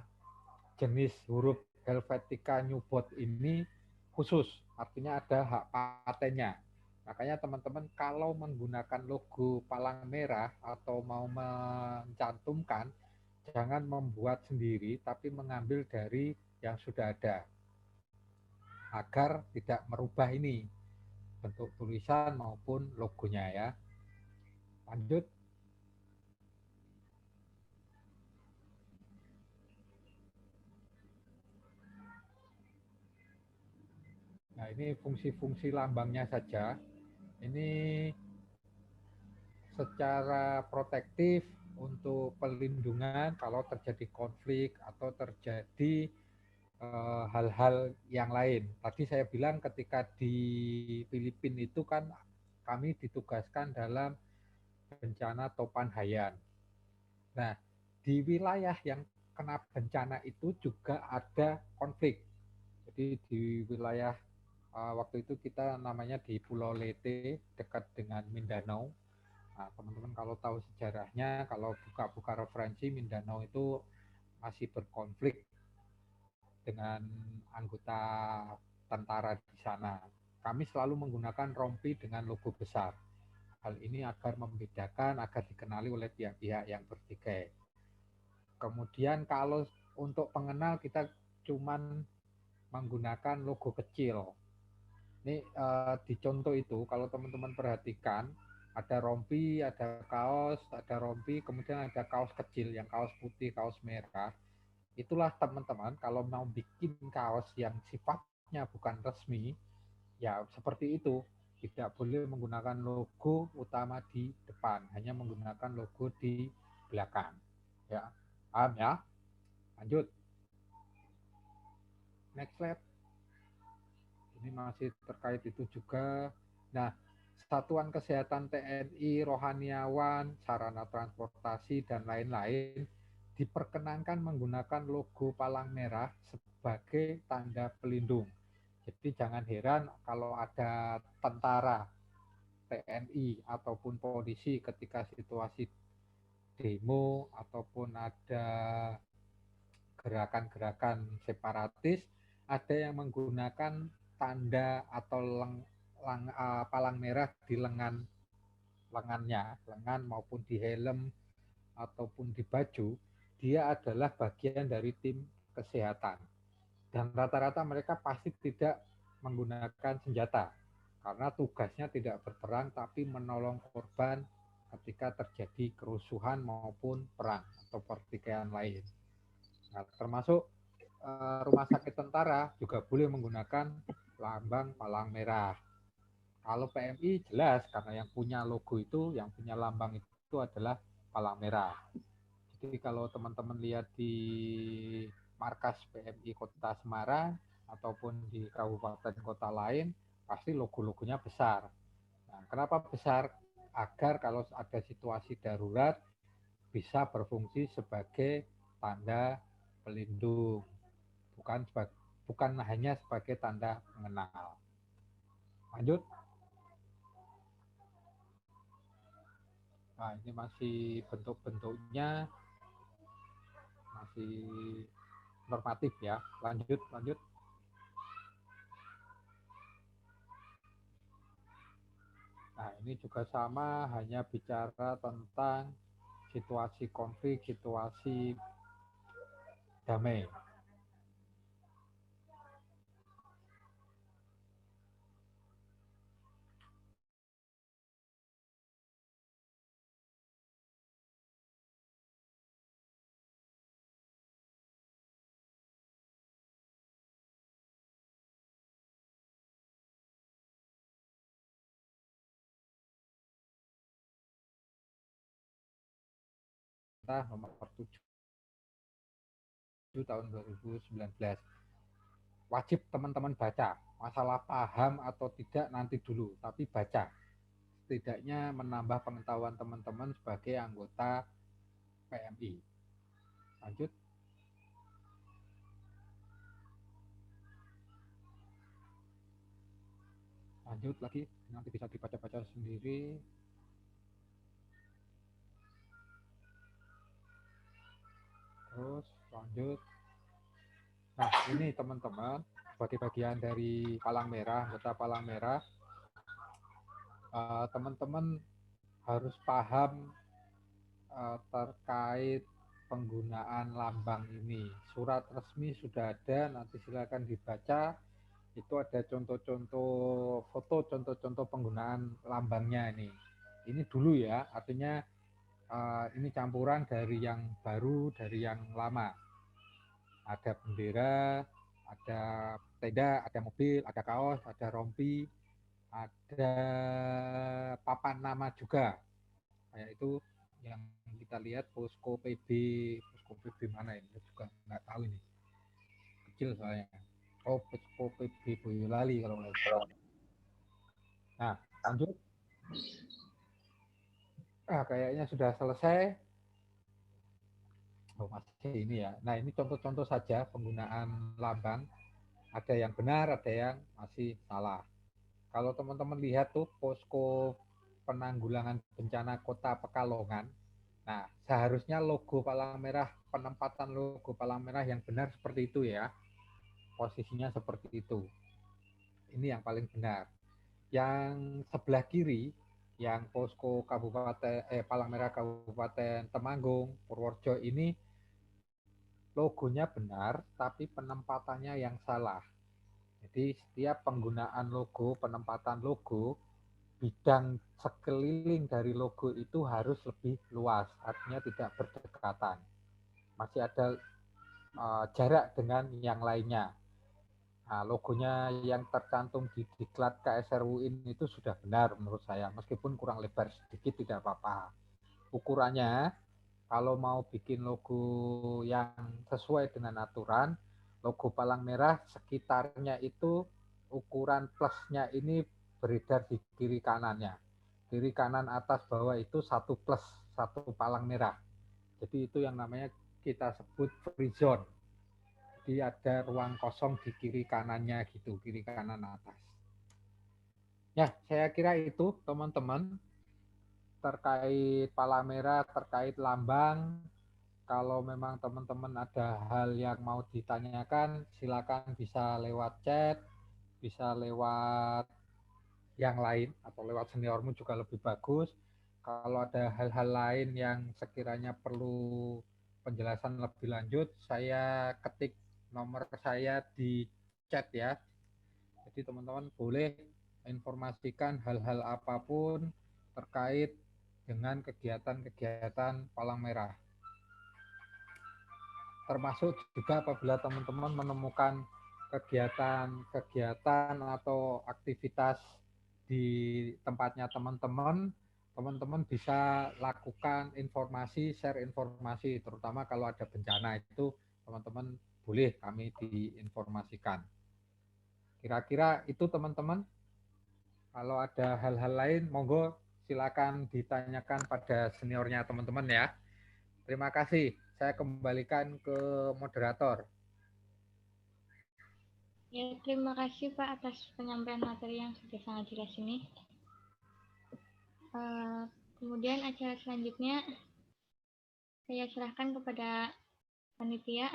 A: jenis huruf Helvetica New Bold ini khusus, artinya ada hak patennya. Makanya teman-teman kalau menggunakan logo palang merah atau mau mencantumkan, jangan membuat sendiri, tapi mengambil dari yang sudah ada, agar tidak merubah ini bentuk tulisan maupun logonya ya. Lanjut. Nah, ini fungsi-fungsi lambangnya saja. Ini secara protektif untuk pelindungan kalau terjadi konflik atau terjadi hal-hal yang lain. Tadi saya bilang ketika di Filipina itu kan kami ditugaskan dalam bencana Topan Haiyan. Nah, di wilayah yang kena bencana itu juga ada konflik. Jadi di wilayah waktu itu kita namanya di Pulau Leyte dekat dengan Mindanao. Nah, teman-teman kalau tahu sejarahnya, kalau buka-buka referensi, Mindanao itu masih berkonflik dengan anggota tentara di sana. Kami selalu menggunakan rompi dengan logo besar. Hal ini agar membedakan, agar dikenali oleh pihak-pihak yang bertikai. Kemudian kalau untuk pengenal kita cuman menggunakan logo kecil. Ini di contoh itu kalau teman-teman perhatikan ada rompi, ada kaos, ada rompi, kemudian ada kaos kecil yang kaos putih, kaos merah. Itulah teman-teman kalau mau bikin kaos yang sifatnya bukan resmi, ya seperti itu. Tidak boleh menggunakan logo utama di depan, hanya menggunakan logo di belakang. Ya, paham ya? Lanjut. Next slide. Ini masih terkait itu juga. Nah, Satuan Kesehatan TNI, rohaniawan, sarana transportasi, dan lain-lain diperkenankan menggunakan logo palang merah sebagai tanda pelindung. Jadi jangan heran kalau ada tentara, TNI, ataupun polisi ketika situasi demo ataupun ada gerakan-gerakan separatis, ada yang menggunakan tanda atau palang merah di lengan maupun di helm ataupun di baju. Dia adalah bagian dari tim kesehatan. Dan rata-rata mereka pasti tidak menggunakan senjata, karena tugasnya tidak berperang tapi menolong korban ketika terjadi kerusuhan maupun perang atau pertikaian lain. Nah, termasuk rumah sakit tentara juga boleh menggunakan lambang palang merah. Kalau PMI jelas karena yang punya logo itu, yang punya lambang itu adalah palang merah. Jadi kalau teman-teman lihat di markas PMI Kota Semarang ataupun di kabupaten kota lain, pasti logo-logonya besar. Nah, kenapa besar? Agar kalau ada situasi darurat bisa berfungsi sebagai tanda pelindung, bukan hanya sebagai tanda pengenal. Lanjut. Nah, ini masih bentuk-bentuknya masih normatif ya. Lanjut. Nah, ini juga sama, hanya bicara tentang situasi konflik, situasi damai. Nomor 7 tahun 2019. Wajib teman-teman baca. Masalah paham atau tidak nanti dulu, tapi baca. Setidaknya menambah pengetahuan teman-teman sebagai anggota PMI. Lanjut. Lanjut lagi, nanti bisa dibaca-baca sendiri. Terus lanjut. Nah, ini teman-teman, sebagai bagian dari Palang Merah, anggota Palang Merah, teman-teman harus paham terkait penggunaan lambang ini. Surat resmi sudah ada, nanti silakan dibaca. Itu ada contoh-contoh foto, contoh-contoh penggunaan lambangnya ini. Ini dulu ya, artinya ini campuran dari yang baru, dari yang lama. Ada bendera, ada tenda, ada mobil, ada kaos, ada rompi, ada papan nama juga. Kayak itu yang kita lihat posko PB mana ini? Saya juga nggak tahu ini. Kecil soalnya. Oh, posko PB Boyolali kalau nggak salah. Nah, lanjut. Kayaknya sudah selesai. Oh, masih ini ya. Nah, ini contoh-contoh saja penggunaan lambang. Ada yang benar, ada yang masih salah. Kalau teman-teman lihat tuh posko penanggulangan bencana Kota Pekalongan, nah seharusnya logo Palang Merah, penempatan logo Palang Merah yang benar seperti itu ya, posisinya seperti itu. Ini yang paling benar. Yang sebelah kiri, yang posko Palang Merah Kabupaten Temanggung, Purworejo ini logonya benar, tapi penempatannya yang salah. Jadi setiap penggunaan logo, penempatan logo, bidang sekeliling dari logo itu harus lebih luas, artinya tidak berdekatan. Masih ada jarak dengan yang lainnya. Nah, logonya yang tercantum di diklat KSRU ini itu sudah benar menurut saya, meskipun kurang lebar sedikit tidak apa-apa. Ukurannya, kalau mau bikin logo yang sesuai dengan aturan, logo Palang Merah sekitarnya itu ukuran plusnya ini beredar di kiri kanannya. Kiri kanan atas bawah itu satu plus, satu palang merah. Jadi itu yang namanya kita sebut free zone. Jadi ada ruang kosong di kiri kanannya gitu, kiri kanan atas. Ya, saya kira itu teman-teman terkait palang merah, terkait lambang. Kalau memang teman-teman ada hal yang mau ditanyakan, silakan bisa lewat chat, bisa lewat yang lain, atau lewat seniormu juga lebih bagus. Kalau ada hal-hal lain yang sekiranya perlu penjelasan lebih lanjut, saya ketik nomor saya di chat ya. Jadi teman-teman boleh informasikan hal-hal apapun terkait dengan kegiatan-kegiatan Palang Merah. Termasuk juga apabila teman-teman menemukan kegiatan-kegiatan atau aktivitas di tempatnya teman-teman, teman-teman bisa lakukan informasi, share informasi, terutama kalau ada bencana itu teman-teman boleh kami diinformasikan. Kira-kira itu teman-teman. Kalau ada hal-hal lain, monggo silakan ditanyakan pada seniornya teman-teman ya. Terima kasih. Saya kembalikan ke moderator.
F: Ya, terima kasih Pak atas penyampaian materi yang sudah sangat jelas ini. Kemudian acara selanjutnya saya serahkan kepada panitia.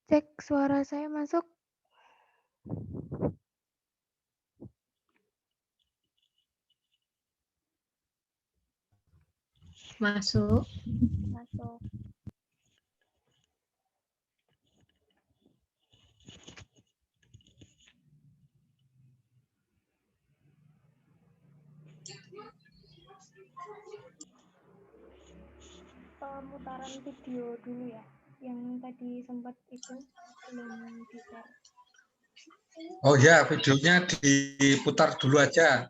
G: Cek suara saya masuk.
C: Masuk.
D: Masuk.
H: Pemutaran video dulu ya, yang tadi sempat itu belum di share.
A: Oh ya, videonya diputar dulu aja.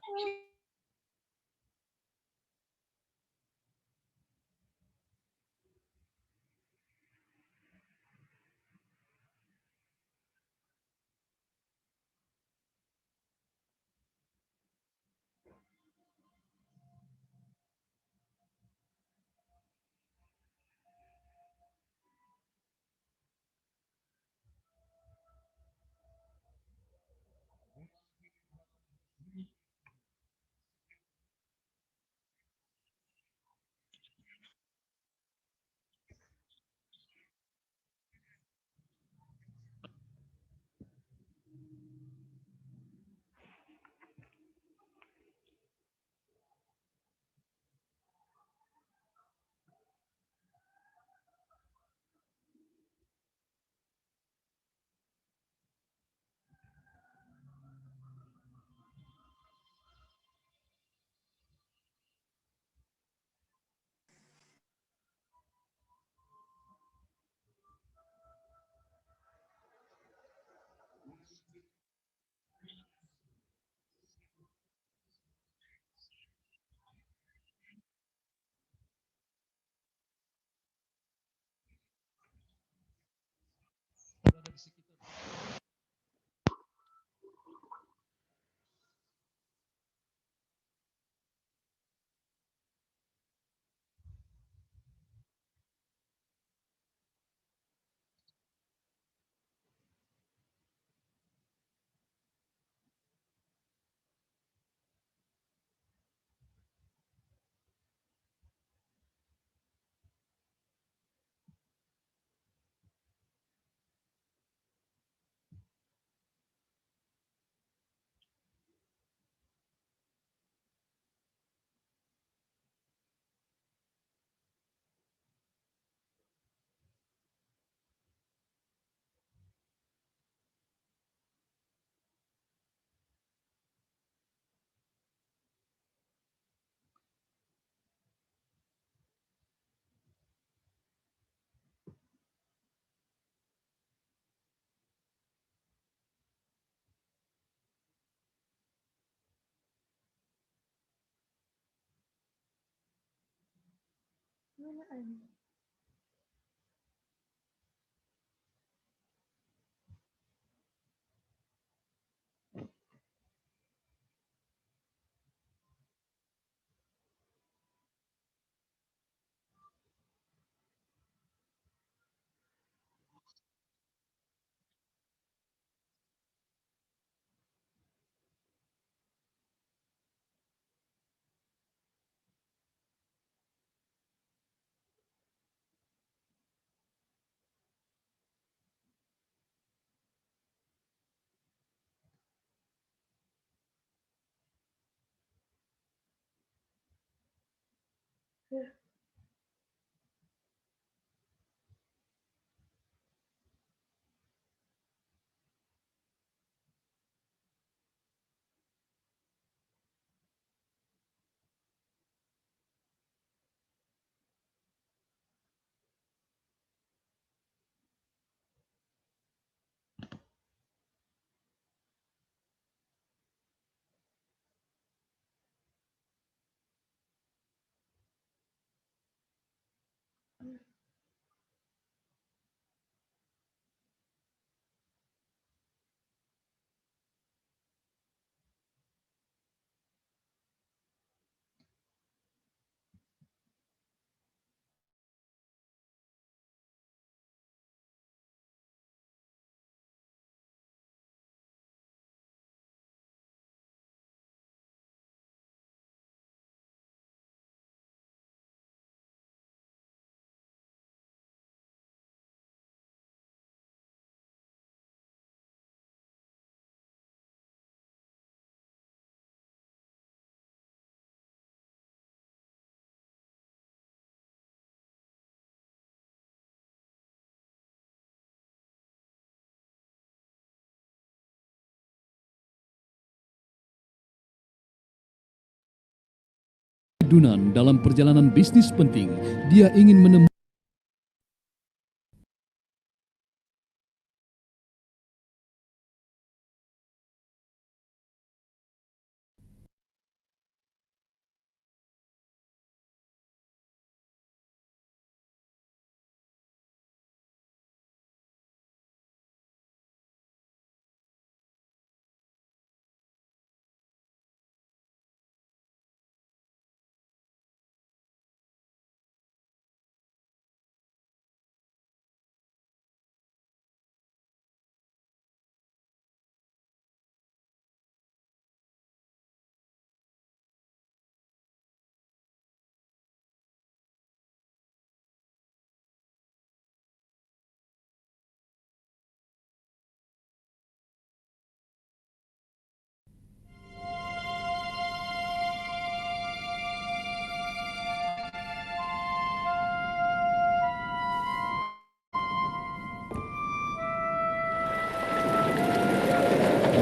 G: Dunan dalam perjalanan bisnis penting, dia ingin menemukan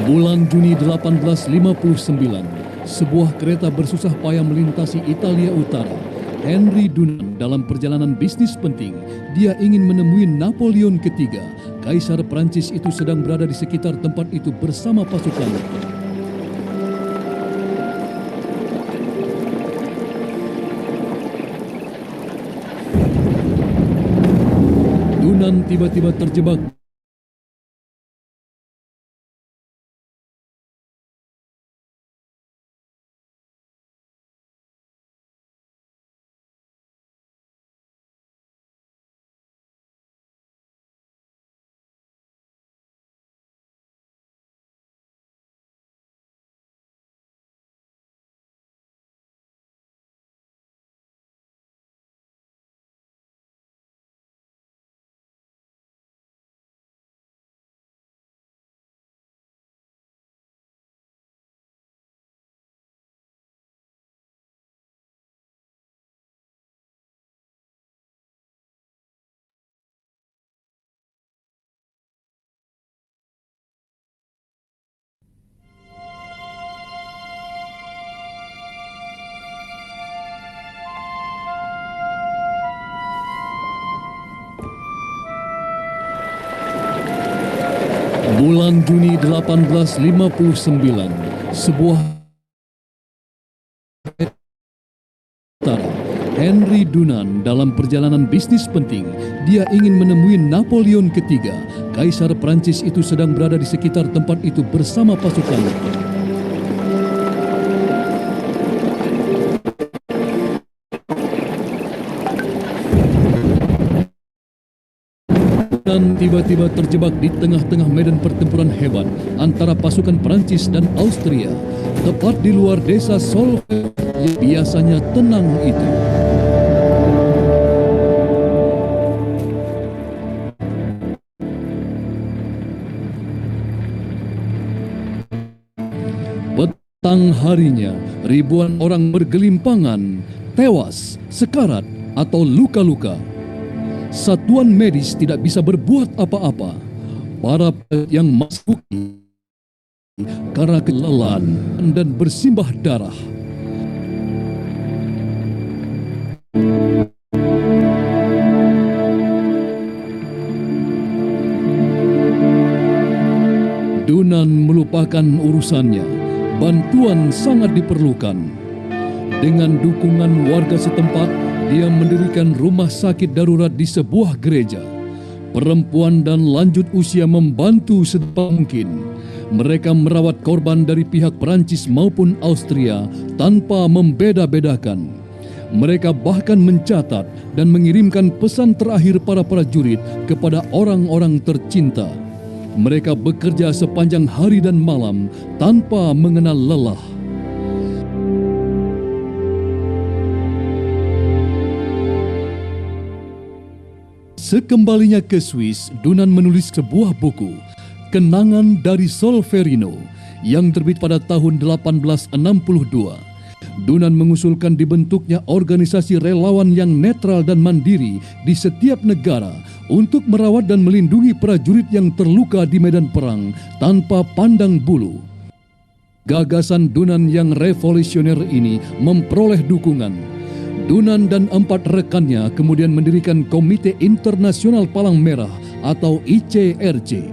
G: bulan Juni 1859, sebuah kereta bersusah payah melintasi Italia Utara. Henry Dunant dalam perjalanan bisnis penting, dia ingin menemui Napoleon III. Kaisar Prancis itu sedang berada di sekitar tempat itu bersama pasukannya. Dunant tiba-tiba terjebak bulan Juni 1859, sebuah Henry Dunant dalam perjalanan bisnis penting, dia ingin menemui Napoleon III. Kaisar Prancis itu sedang berada di sekitar tempat itu bersama pasukannya. Dan tiba-tiba terjebak di tengah-tengah medan pertempuran hebat antara pasukan Prancis dan Austria, tepat di luar desa Solfer yang biasanya tenang itu. Petang harinya, ribuan orang bergelimpangan, tewas, sekarat, atau luka-luka. Satuan medis tidak bisa berbuat apa-apa. Para yang masuk karena kelelahan dan bersimbah darah. Dunant melupakan urusannya. Bantuan sangat diperlukan. Dengan dukungan warga setempat, dia mendirikan rumah sakit darurat di sebuah gereja. Perempuan dan lanjut usia membantu sedaya mungkin. Mereka merawat korban dari pihak Prancis maupun Austria tanpa membeda-bedakan. Mereka bahkan mencatat dan mengirimkan pesan terakhir para prajurit kepada orang-orang tercinta. Mereka bekerja sepanjang hari dan malam tanpa mengenal lelah. Sekembalinya ke Swiss, Dunant menulis sebuah buku, Kenangan dari Solferino, yang terbit pada tahun 1862. Dunant mengusulkan dibentuknya organisasi relawan yang netral dan mandiri di setiap negara untuk merawat dan melindungi prajurit yang terluka di medan perang tanpa pandang bulu. Gagasan Dunan yang revolusioner ini memperoleh dukungan. Dunan dan 4 rekannya kemudian mendirikan Komite Internasional Palang Merah atau ICRC.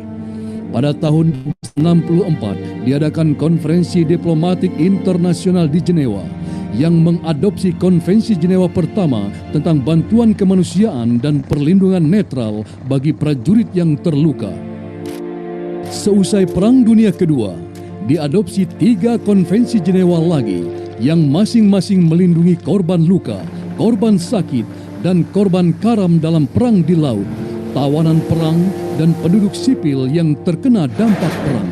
G: Pada tahun 1964 diadakan Konferensi Diplomatik Internasional di Jenewa yang mengadopsi Konvensi Jenewa pertama tentang bantuan kemanusiaan dan perlindungan netral bagi prajurit yang terluka. Seusai Perang Dunia Kedua, diadopsi 3 konvensi Jenewa lagi yang masing-masing melindungi korban luka, korban sakit, dan korban karam dalam perang di laut, tawanan perang, dan penduduk sipil yang terkena dampak perang.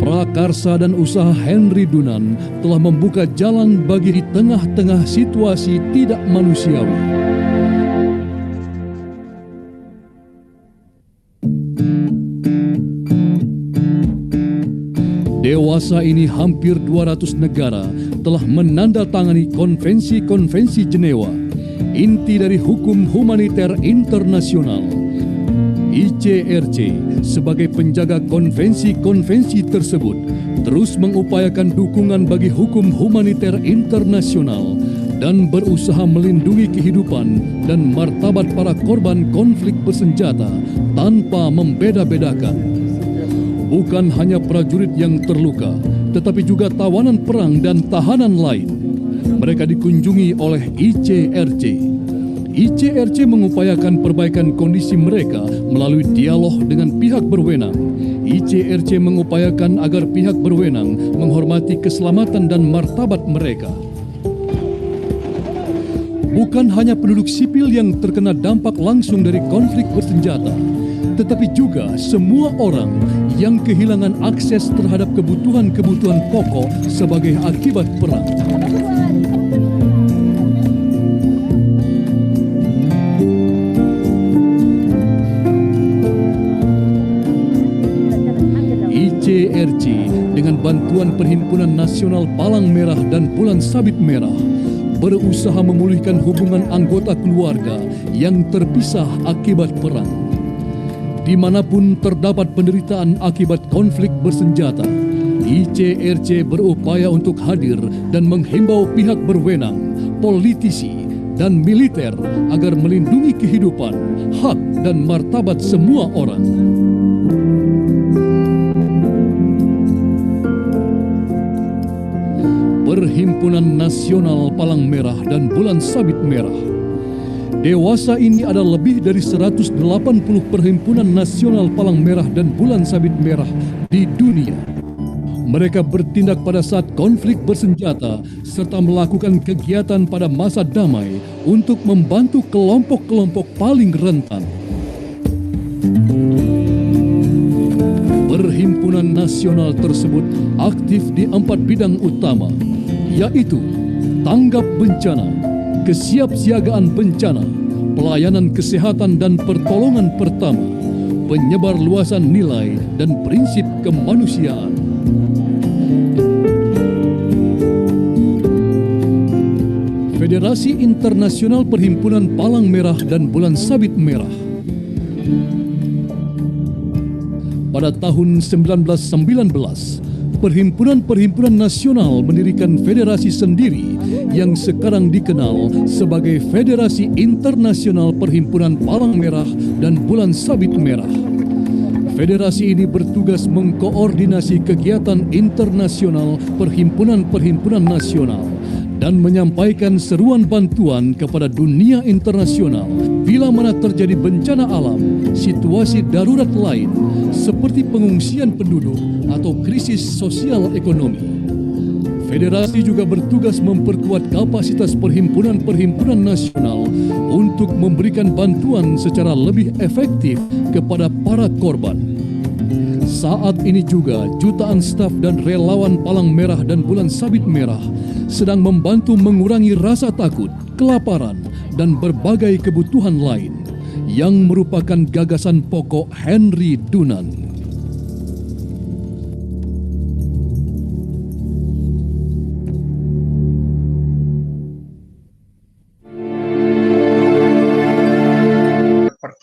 G: Prakarsa dan usaha Henry Dunan telah membuka jalan bagi di tengah-tengah situasi tidak manusiawi. Dewasa ini hampir 200 negara telah menandatangani konvensi-konvensi Jenewa, inti dari hukum humaniter internasional. ICRC sebagai penjaga konvensi-konvensi tersebut terus mengupayakan dukungan bagi hukum humaniter internasional dan berusaha melindungi kehidupan dan martabat para korban konflik bersenjata tanpa membeda-bedakan. Bukan hanya prajurit yang terluka, tetapi juga tawanan perang dan tahanan lain. Mereka dikunjungi oleh ICRC. ICRC mengupayakan perbaikan kondisi mereka melalui dialog dengan pihak berwenang. ICRC mengupayakan agar pihak berwenang menghormati keselamatan dan martabat mereka. Bukan hanya penduduk sipil yang terkena dampak langsung dari konflik bersenjata, tetapi juga semua orang yang kehilangan akses terhadap kebutuhan-kebutuhan pokok sebagai akibat perang. ICRC dengan bantuan Perhimpunan Nasional Palang Merah dan Bulan Sabit Merah berusaha memulihkan hubungan anggota keluarga yang terpisah akibat perang. Dimanapun terdapat penderitaan akibat konflik bersenjata, ICRC berupaya untuk hadir dan menghimbau pihak berwenang, politisi, dan militer agar melindungi kehidupan, hak, dan martabat semua orang. Perhimpunan Nasional Palang Merah dan Bulan Sabit Merah. Dewasa ini ada lebih dari 180 perhimpunan nasional Palang Merah dan Bulan Sabit Merah di dunia. Mereka bertindak pada saat konflik bersenjata serta melakukan kegiatan pada masa damai untuk membantu kelompok-kelompok paling rentan. Perhimpunan nasional tersebut aktif di 4 bidang utama, yaitu tanggap bencana, kesiapsiagaan bencana, pelayanan kesehatan dan pertolongan pertama, penyebar luasan nilai dan prinsip kemanusiaan. Federasi Internasional Perhimpunan Palang Merah dan Bulan Sabit Merah. Pada tahun 1919, Perhimpunan-perhimpunan nasional mendirikan federasi sendiri yang sekarang dikenal sebagai Federasi Internasional Perhimpunan Palang Merah dan Bulan Sabit Merah. Federasi ini bertugas mengkoordinasi kegiatan internasional perhimpunan-perhimpunan nasional dan menyampaikan seruan bantuan kepada dunia internasional bila mana terjadi bencana alam, situasi darurat lain seperti pengungsian penduduk atau krisis sosial ekonomi. Federasi juga bertugas memperkuat kapasitas perhimpunan-perhimpunan nasional untuk memberikan bantuan secara lebih efektif kepada para korban. Saat ini juga jutaan staf dan relawan Palang Merah dan Bulan Sabit Merah sedang membantu mengurangi rasa takut, kelaparan, dan berbagai kebutuhan lain yang merupakan gagasan pokok Henry Dunan.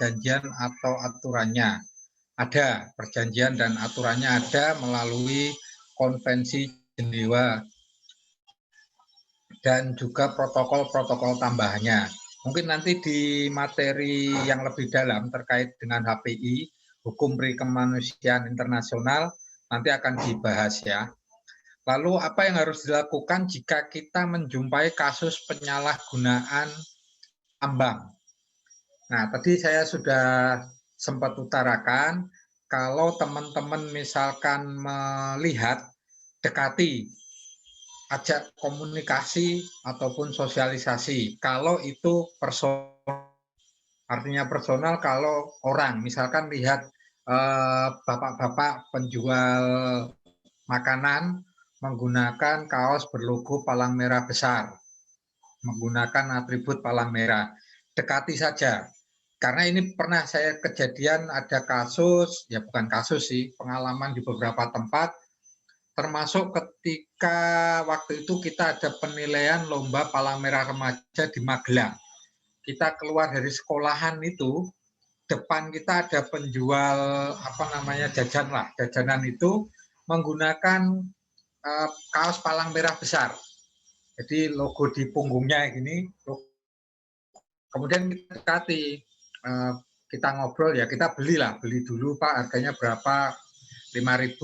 A: perjanjian atau aturannya. Ada perjanjian dan aturannya ada melalui Konvensi Jenewa dan juga protokol-protokol tambahannya. Mungkin nanti di materi yang lebih dalam terkait dengan HPI, Hukum Perikemanusiaan Internasional, nanti akan dibahas ya. Lalu apa yang harus dilakukan jika kita menjumpai kasus penyalahgunaan ambang? Nah, tadi saya sudah sempat utarakan, kalau teman-teman misalkan melihat, dekati, ajak komunikasi ataupun sosialisasi. Kalau itu personal, artinya personal kalau orang, misalkan lihat bapak-bapak penjual makanan menggunakan kaos berlogo palang merah besar, menggunakan atribut palang merah, dekati saja. Karena ini pernah saya kejadian ada kasus, ya bukan kasus sih, pengalaman di beberapa tempat, termasuk ketika waktu itu kita ada penilaian lomba palang merah remaja di Magelang. Kita keluar dari sekolahan itu, depan kita ada penjual jajanan itu menggunakan kaos palang merah besar. Jadi logo di punggungnya gini. Kemudian kita dekati, kita ngobrol ya, kita beli dulu Pak, harganya berapa? 5.000.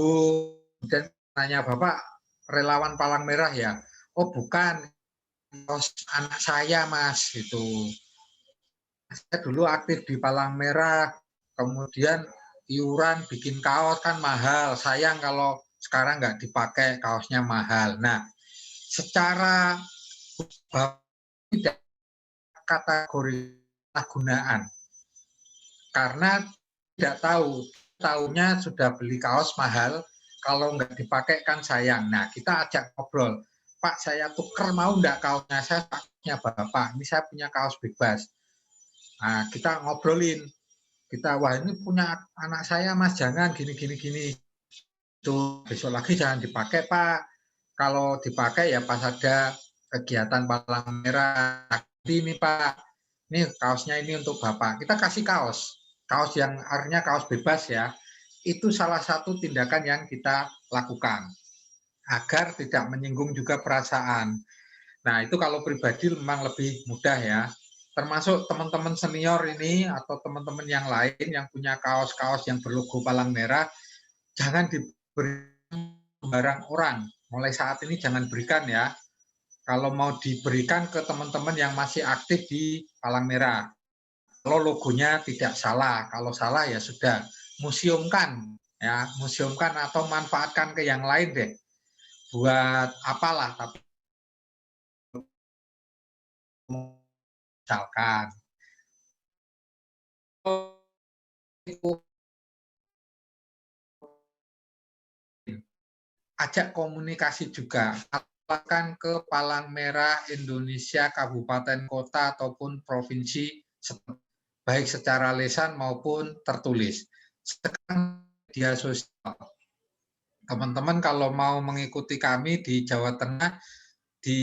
A: Kemudian tanya, Bapak relawan palang merah ya? Oh bukan, kaos anak saya Mas, gitu. Saya dulu aktif di palang merah, kemudian iuran bikin kaos kan mahal, sayang kalau sekarang nggak dipakai, kaosnya mahal. Nah, secara tidak kategori gunaan, karena tidak tahunya sudah beli kaos mahal, kalau nggak dipakai kan sayang. Nah, kita ajak ngobrol, Pak saya tuker mau nggak kaosnya, saya pakainya Bapak, ini saya punya kaos bebas. Nah, kita ngobrolin, wah ini punya anak saya Mas, jangan gini. Itu besok lagi jangan dipakai Pak, kalau dipakai ya pas ada kegiatan palang merah, ini Pak, ini kaosnya ini untuk Bapak, kita kasih kaos yang artinya kaos bebas ya. Itu salah satu tindakan yang kita lakukan agar tidak menyinggung juga perasaan. Nah, itu kalau pribadi memang lebih mudah ya. Termasuk teman-teman senior ini atau teman-teman yang lain yang punya kaos-kaos yang berlogo palang merah, jangan diberikan barang orang. Mulai saat ini jangan berikan ya. Kalau mau diberikan ke teman-teman yang masih aktif di palang merah. Kalau logonya tidak salah, kalau salah ya sudah, museumkan atau manfaatkan ke yang lain deh. Buat apalah, tapi misalkan ajak komunikasi juga, akan ke Palang Merah Indonesia Kabupaten Kota ataupun provinsi, baik secara lisan maupun tertulis. Sekarang media sosial, teman-teman kalau mau mengikuti kami di Jawa Tengah, di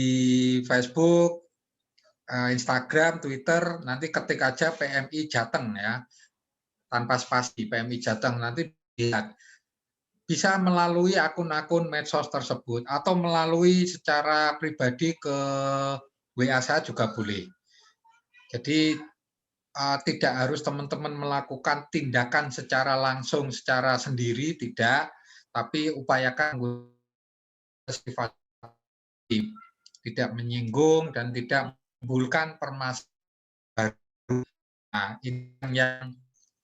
A: Facebook, Instagram, Twitter, nanti ketik aja PMI Jateng ya, tanpa spasi, PMI Jateng, nanti lihat. Bisa melalui akun-akun medsos tersebut, atau melalui secara pribadi ke WA saya juga boleh. Jadi tidak harus teman-teman melakukan tindakan secara langsung, secara sendiri, tidak, tapi upayakan sifat tidak menyinggung dan tidak menimbulkan permasalahan baru. Nah, ini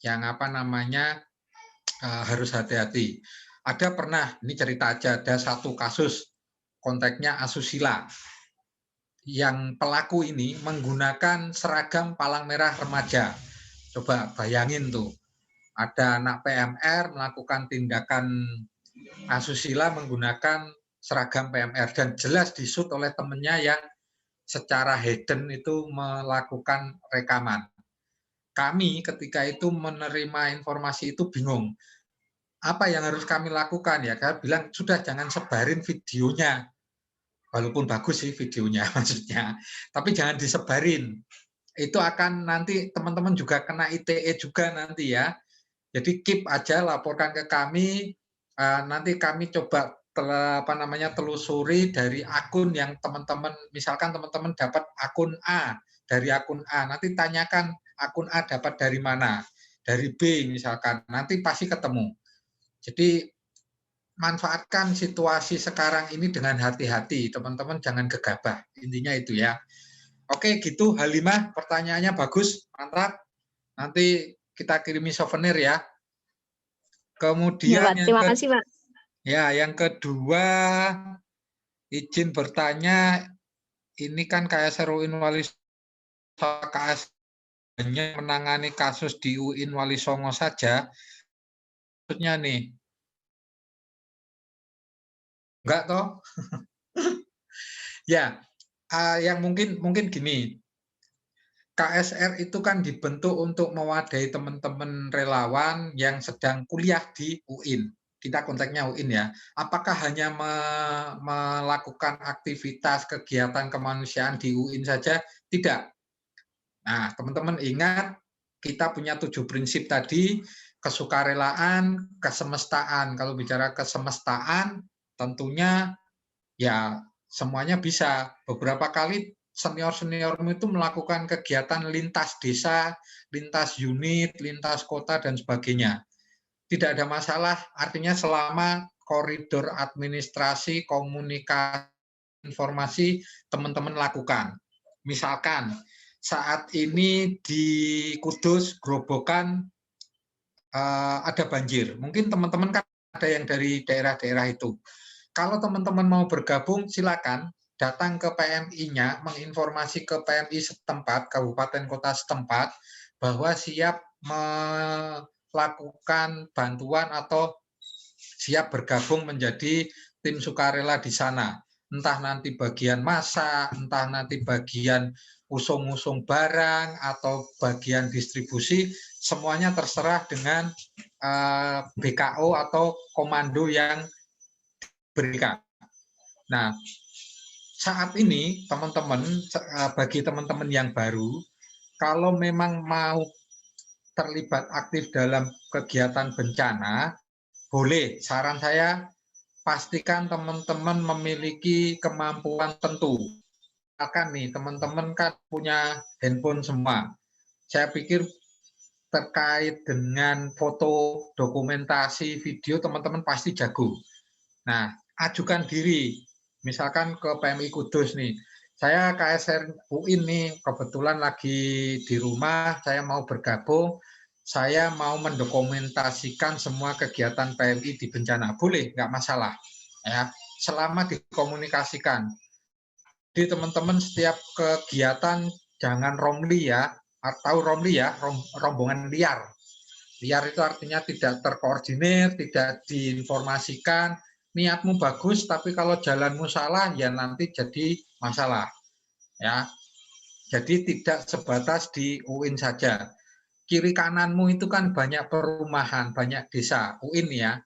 A: yang harus hati-hati. Ada pernah, ini cerita aja, ada satu kasus konteksnya asusila. Yang pelaku ini menggunakan seragam palang merah remaja. Coba bayangin tuh, ada anak PMR melakukan tindakan asusila menggunakan seragam PMR dan jelas disut oleh temennya yang secara hidden itu melakukan rekaman. Kami ketika itu menerima informasi itu bingung. Apa yang harus kami lakukan ya? Kami bilang sudah jangan sebarin videonya. Walaupun bagus sih videonya maksudnya, tapi jangan disebarin. itu akan nanti teman-teman juga kena ITE juga nanti ya. Jadi keep aja, laporkan ke kami, nanti kami coba telusuri dari akun yang teman-teman, misalkan teman-teman dapat akun A, dari akun A, nanti tanyakan akun A dapat dari mana, dari B misalkan, nanti pasti ketemu. Jadi manfaatkan situasi sekarang ini dengan hati-hati, teman-teman jangan gegabah, intinya itu ya. Oke, gitu Halimah, pertanyaannya bagus, mantap. Nanti kita kirimi souvenir ya. Kemudian
C: Ya, Pak. Terima kasih, Pak.
A: yang kedua, izin bertanya, ini kan KSR UIN Wali hanya menangani kasus di UIN Wali Songo saja. Maksudnya nih, enggak toh? Ya, yang mungkin gini, KSR itu kan dibentuk untuk mewadahi teman-teman relawan yang sedang kuliah di UIN. Kita konteksnya UIN ya. Apakah hanya melakukan aktivitas kegiatan kemanusiaan di UIN saja? Tidak. Nah, teman-teman ingat, kita punya 7 prinsip tadi, kesukarelaan, kesemestaan. Kalau bicara kesemestaan, tentunya ya semuanya bisa. Beberapa kali senior-seniormu itu melakukan kegiatan lintas desa, lintas unit, lintas kota, dan sebagainya. Tidak ada masalah, artinya selama koridor administrasi, komunikasi, informasi, teman-teman lakukan. Misalkan, saat ini di Kudus, Grobogan, ada banjir. Mungkin teman-teman kan ada yang dari daerah-daerah itu. Kalau teman-teman mau bergabung, silakan datang ke PMI-nya, menginformasi ke PMI setempat, kabupaten kota setempat, bahwa siap melakukan bantuan atau siap bergabung menjadi tim sukarela di sana. Entah nanti bagian masak, entah nanti bagian usung-usung barang, atau bagian distribusi, semuanya terserah dengan BKO atau komando yang berikan. Nah, saat ini teman-teman, bagi teman-teman yang baru, kalau memang mau terlibat aktif dalam kegiatan bencana, boleh. Saran saya, pastikan teman-teman memiliki kemampuan tentu. Akan nih, teman-teman kan punya handphone semua. Saya pikir terkait dengan foto, dokumentasi, video, teman-teman pasti jago. Nah, ajukan diri, misalkan ke PMI Kudus nih, saya KSR UIN nih, kebetulan lagi di rumah, saya mau bergabung, saya mau mendokumentasikan semua kegiatan PMI di bencana. Boleh, nggak masalah. Ya, selama dikomunikasikan. Jadi teman-teman setiap kegiatan jangan romli ya, atau romli ya, rombongan liar. Liar itu artinya tidak terkoordinir, tidak diinformasikan, niatmu bagus, tapi kalau jalanmu salah, ya nanti jadi masalah. Ya, jadi tidak sebatas di UIN saja. Kiri kananmu itu kan banyak perumahan, banyak desa. UIN ya.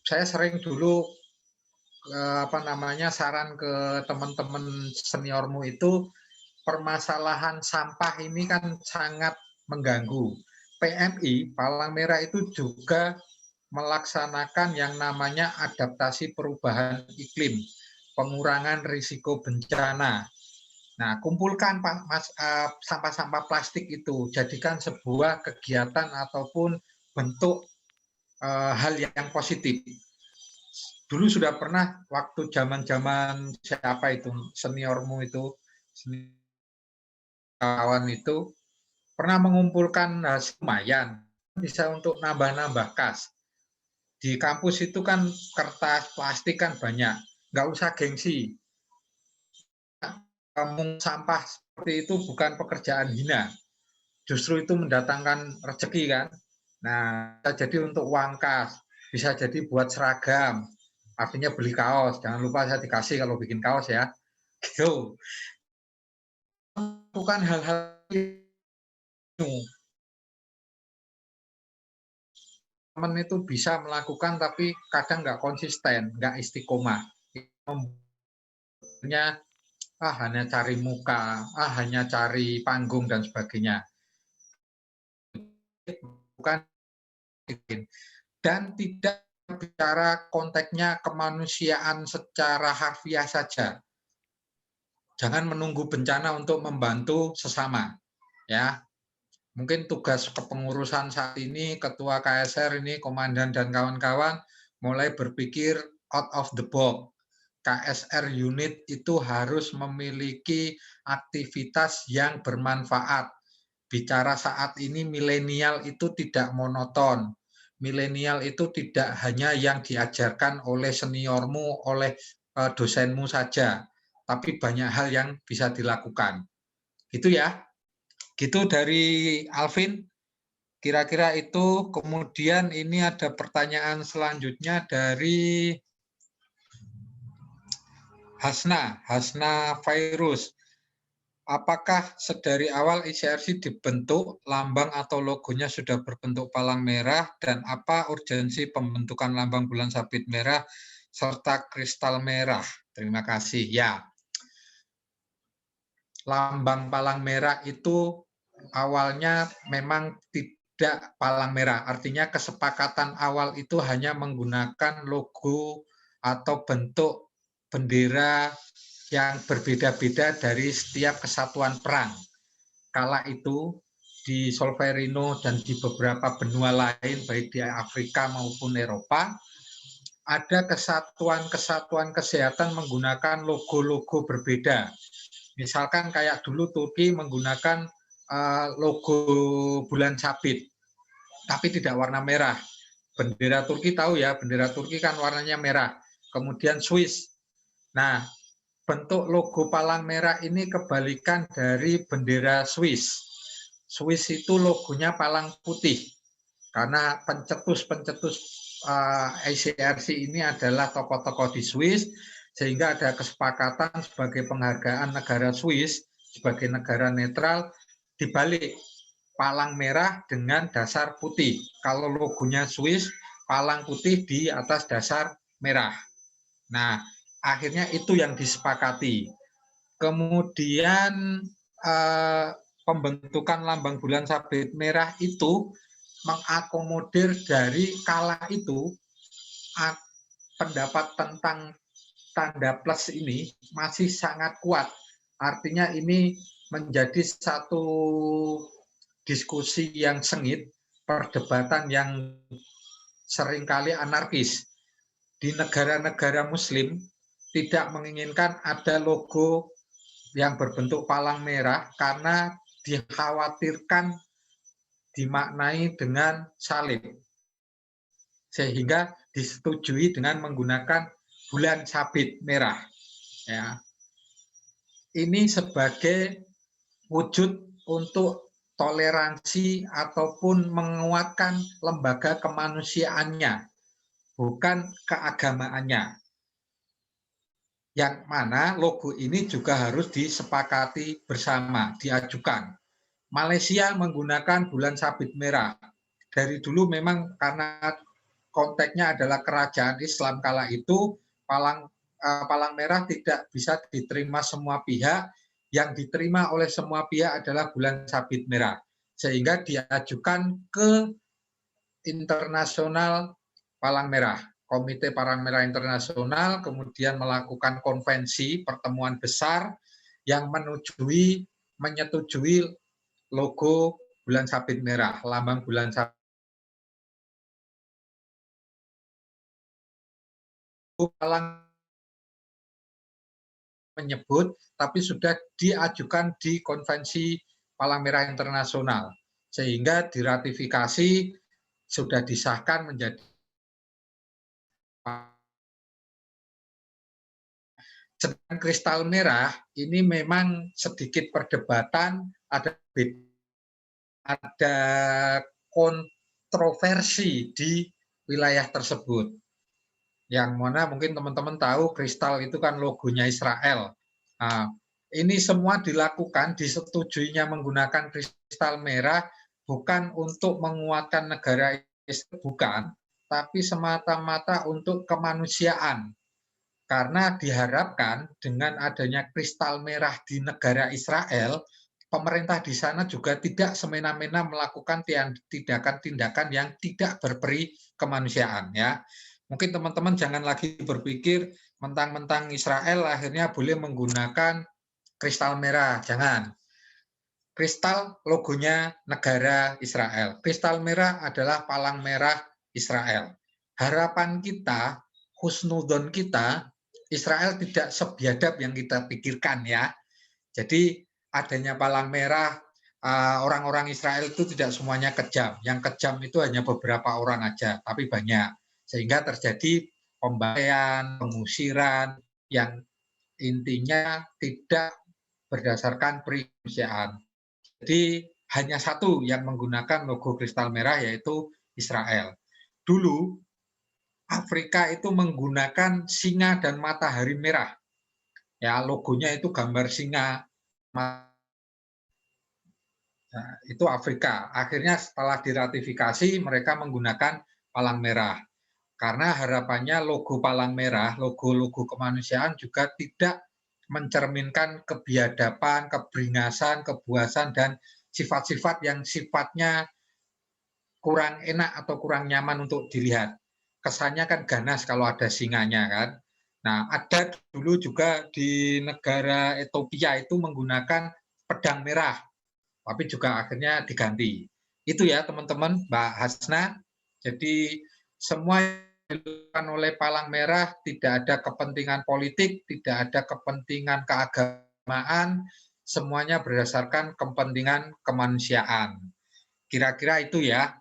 A: Saya sering dulu saran ke teman-teman seniormu itu, permasalahan sampah ini kan sangat mengganggu. PMI Palang Merah itu juga melaksanakan yang namanya adaptasi perubahan iklim, pengurangan risiko bencana. Nah, kumpulkan sampah-sampah plastik itu, jadikan sebuah kegiatan ataupun bentuk hal yang positif. Dulu sudah pernah waktu zaman-zaman siapa itu, seniormu itu, kawan itu, pernah mengumpulkan lumayan, bisa untuk nambah-nambah kas. Di kampus itu kan kertas, plastik kan banyak, nggak usah gengsi. Kampung sampah seperti itu bukan pekerjaan hina, justru itu mendatangkan rezeki kan. Nah, bisa jadi untuk uang kas, bisa jadi buat seragam, artinya beli kaos. Jangan lupa saya dikasih kalau bikin kaos ya. Gitu. Bukan hal-hal itu. Teman itu bisa melakukan tapi kadang nggak konsisten, nggak istiqomah. hanya cari muka, hanya cari panggung dan sebagainya. Bukan, dan tidak bicara konteksnya kemanusiaan secara harfiah saja. Jangan menunggu bencana untuk membantu sesama, ya. Mungkin tugas kepengurusan saat ini, Ketua KSR ini, Komandan dan kawan-kawan, mulai berpikir out of the box. KSR unit itu harus memiliki aktivitas yang bermanfaat. Bicara saat ini milenial itu tidak monoton. Milenial itu tidak hanya yang diajarkan oleh seniormu, oleh dosenmu saja, tapi banyak hal yang bisa dilakukan. Gitu ya. Gitu dari Alvin. Kira-kira itu. Kemudian ini ada pertanyaan selanjutnya dari Hasna Virus. Apakah sedari awal ICRC dibentuk, lambang atau logonya sudah berbentuk palang merah, dan apa urgensi pembentukan lambang bulan sabit merah serta kristal merah? Terima kasih. Ya, lambang palang merah itu awalnya memang tidak palang merah, artinya kesepakatan awal itu hanya menggunakan logo atau bentuk bendera yang berbeda-beda dari setiap kesatuan perang. Kala itu di Solferino dan di beberapa benua lain, baik di Afrika maupun Eropa, ada kesatuan-kesatuan kesehatan menggunakan logo-logo berbeda. Misalkan kayak dulu Turki menggunakan logo bulan sabit, tapi tidak warna merah. Bendera Turki tahu ya, bendera Turki kan warnanya merah. Kemudian Swiss. Nah, bentuk logo palang merah ini kebalikan dari bendera Swiss. Swiss itu logonya palang putih, karena pencetus-pencetus ICRC ini adalah tokoh-tokoh di Swiss, sehingga ada kesepakatan sebagai penghargaan negara Swiss sebagai negara netral, dibalik palang merah dengan dasar putih. Kalau logonya Swiss, palang putih di atas dasar merah. Nah, akhirnya itu yang disepakati. Kemudian pembentukan lambang bulan sabit merah itu mengakomodir dari kala itu pendapat tentang tanda plus ini masih sangat kuat. Artinya ini menjadi satu diskusi yang sengit, perdebatan yang seringkali anarkis. Di negara-negara Muslim tidak menginginkan ada logo yang berbentuk palang merah karena dikhawatirkan dimaknai dengan salib, sehingga disetujui dengan menggunakan bulan sabit merah. Ya. Ini sebagai wujud untuk toleransi ataupun menguatkan lembaga kemanusiaannya, bukan keagamaannya. Yang mana logo ini juga harus disepakati bersama, diajukan. Malaysia menggunakan bulan sabit merah. Dari dulu memang karena konteksnya adalah kerajaan Islam kala itu, palang merah tidak bisa diterima semua pihak. Yang diterima oleh semua pihak adalah bulan sabit merah. Sehingga diajukan ke internasional palang merah. Komite Palang Merah Internasional kemudian melakukan konvensi pertemuan besar yang menyetujui logo bulan sabit merah, lambang bulan sabit palang menyebut, tapi sudah diajukan di konvensi Palang Merah Internasional, sehingga diratifikasi, sudah disahkan menjadi. Sedangkan kristal merah ini memang sedikit perdebatan, ada kontroversi di wilayah tersebut. Yang mana mungkin teman-teman tahu kristal itu kan logonya Israel. Nah, ini semua dilakukan, disetujuinya menggunakan kristal merah bukan untuk menguatkan negara Israel, bukan, tapi semata-mata untuk kemanusiaan. Karena diharapkan dengan adanya kristal merah di negara Israel, pemerintah di sana juga tidak semena-mena melakukan tindakan-tindakan yang tidak berperi kemanusiaan, ya. Mungkin teman-teman jangan lagi berpikir mentang-mentang Israel akhirnya boleh menggunakan kristal merah, jangan. Kristal logonya negara Israel. Kristal merah adalah palang merah Israel. Harapan kita, husnudon kita, Israel tidak sebiadab yang kita pikirkan, ya. Jadi adanya palang merah, orang-orang Israel itu tidak semuanya kejam. Yang kejam itu hanya beberapa orang aja, tapi banyak. Sehingga terjadi pembantaian, pengusiran, yang intinya tidak berdasarkan kemanusiaan. Jadi hanya satu yang menggunakan logo kristal merah, yaitu Israel. Dulu Afrika itu menggunakan singa dan matahari merah. Ya, logonya itu gambar singa. Nah, itu Afrika. Akhirnya setelah diratifikasi mereka menggunakan palang merah. Karena harapannya logo palang merah, logo-logo kemanusiaan juga tidak mencerminkan kebiadaban, keberingasan, kebuasan, dan sifat-sifat yang sifatnya kurang enak atau kurang nyaman untuk dilihat. Kesannya kan ganas kalau ada singanya, kan. Nah, ada dulu juga di negara Ethiopia itu menggunakan pedang merah, tapi juga akhirnya diganti. Itu ya teman-teman, Mbak Hasna. Jadi semua dilakukan oleh palang merah tidak ada kepentingan politik, tidak ada kepentingan keagamaan, semuanya berdasarkan kepentingan kemanusiaan. Kira-kira itu ya,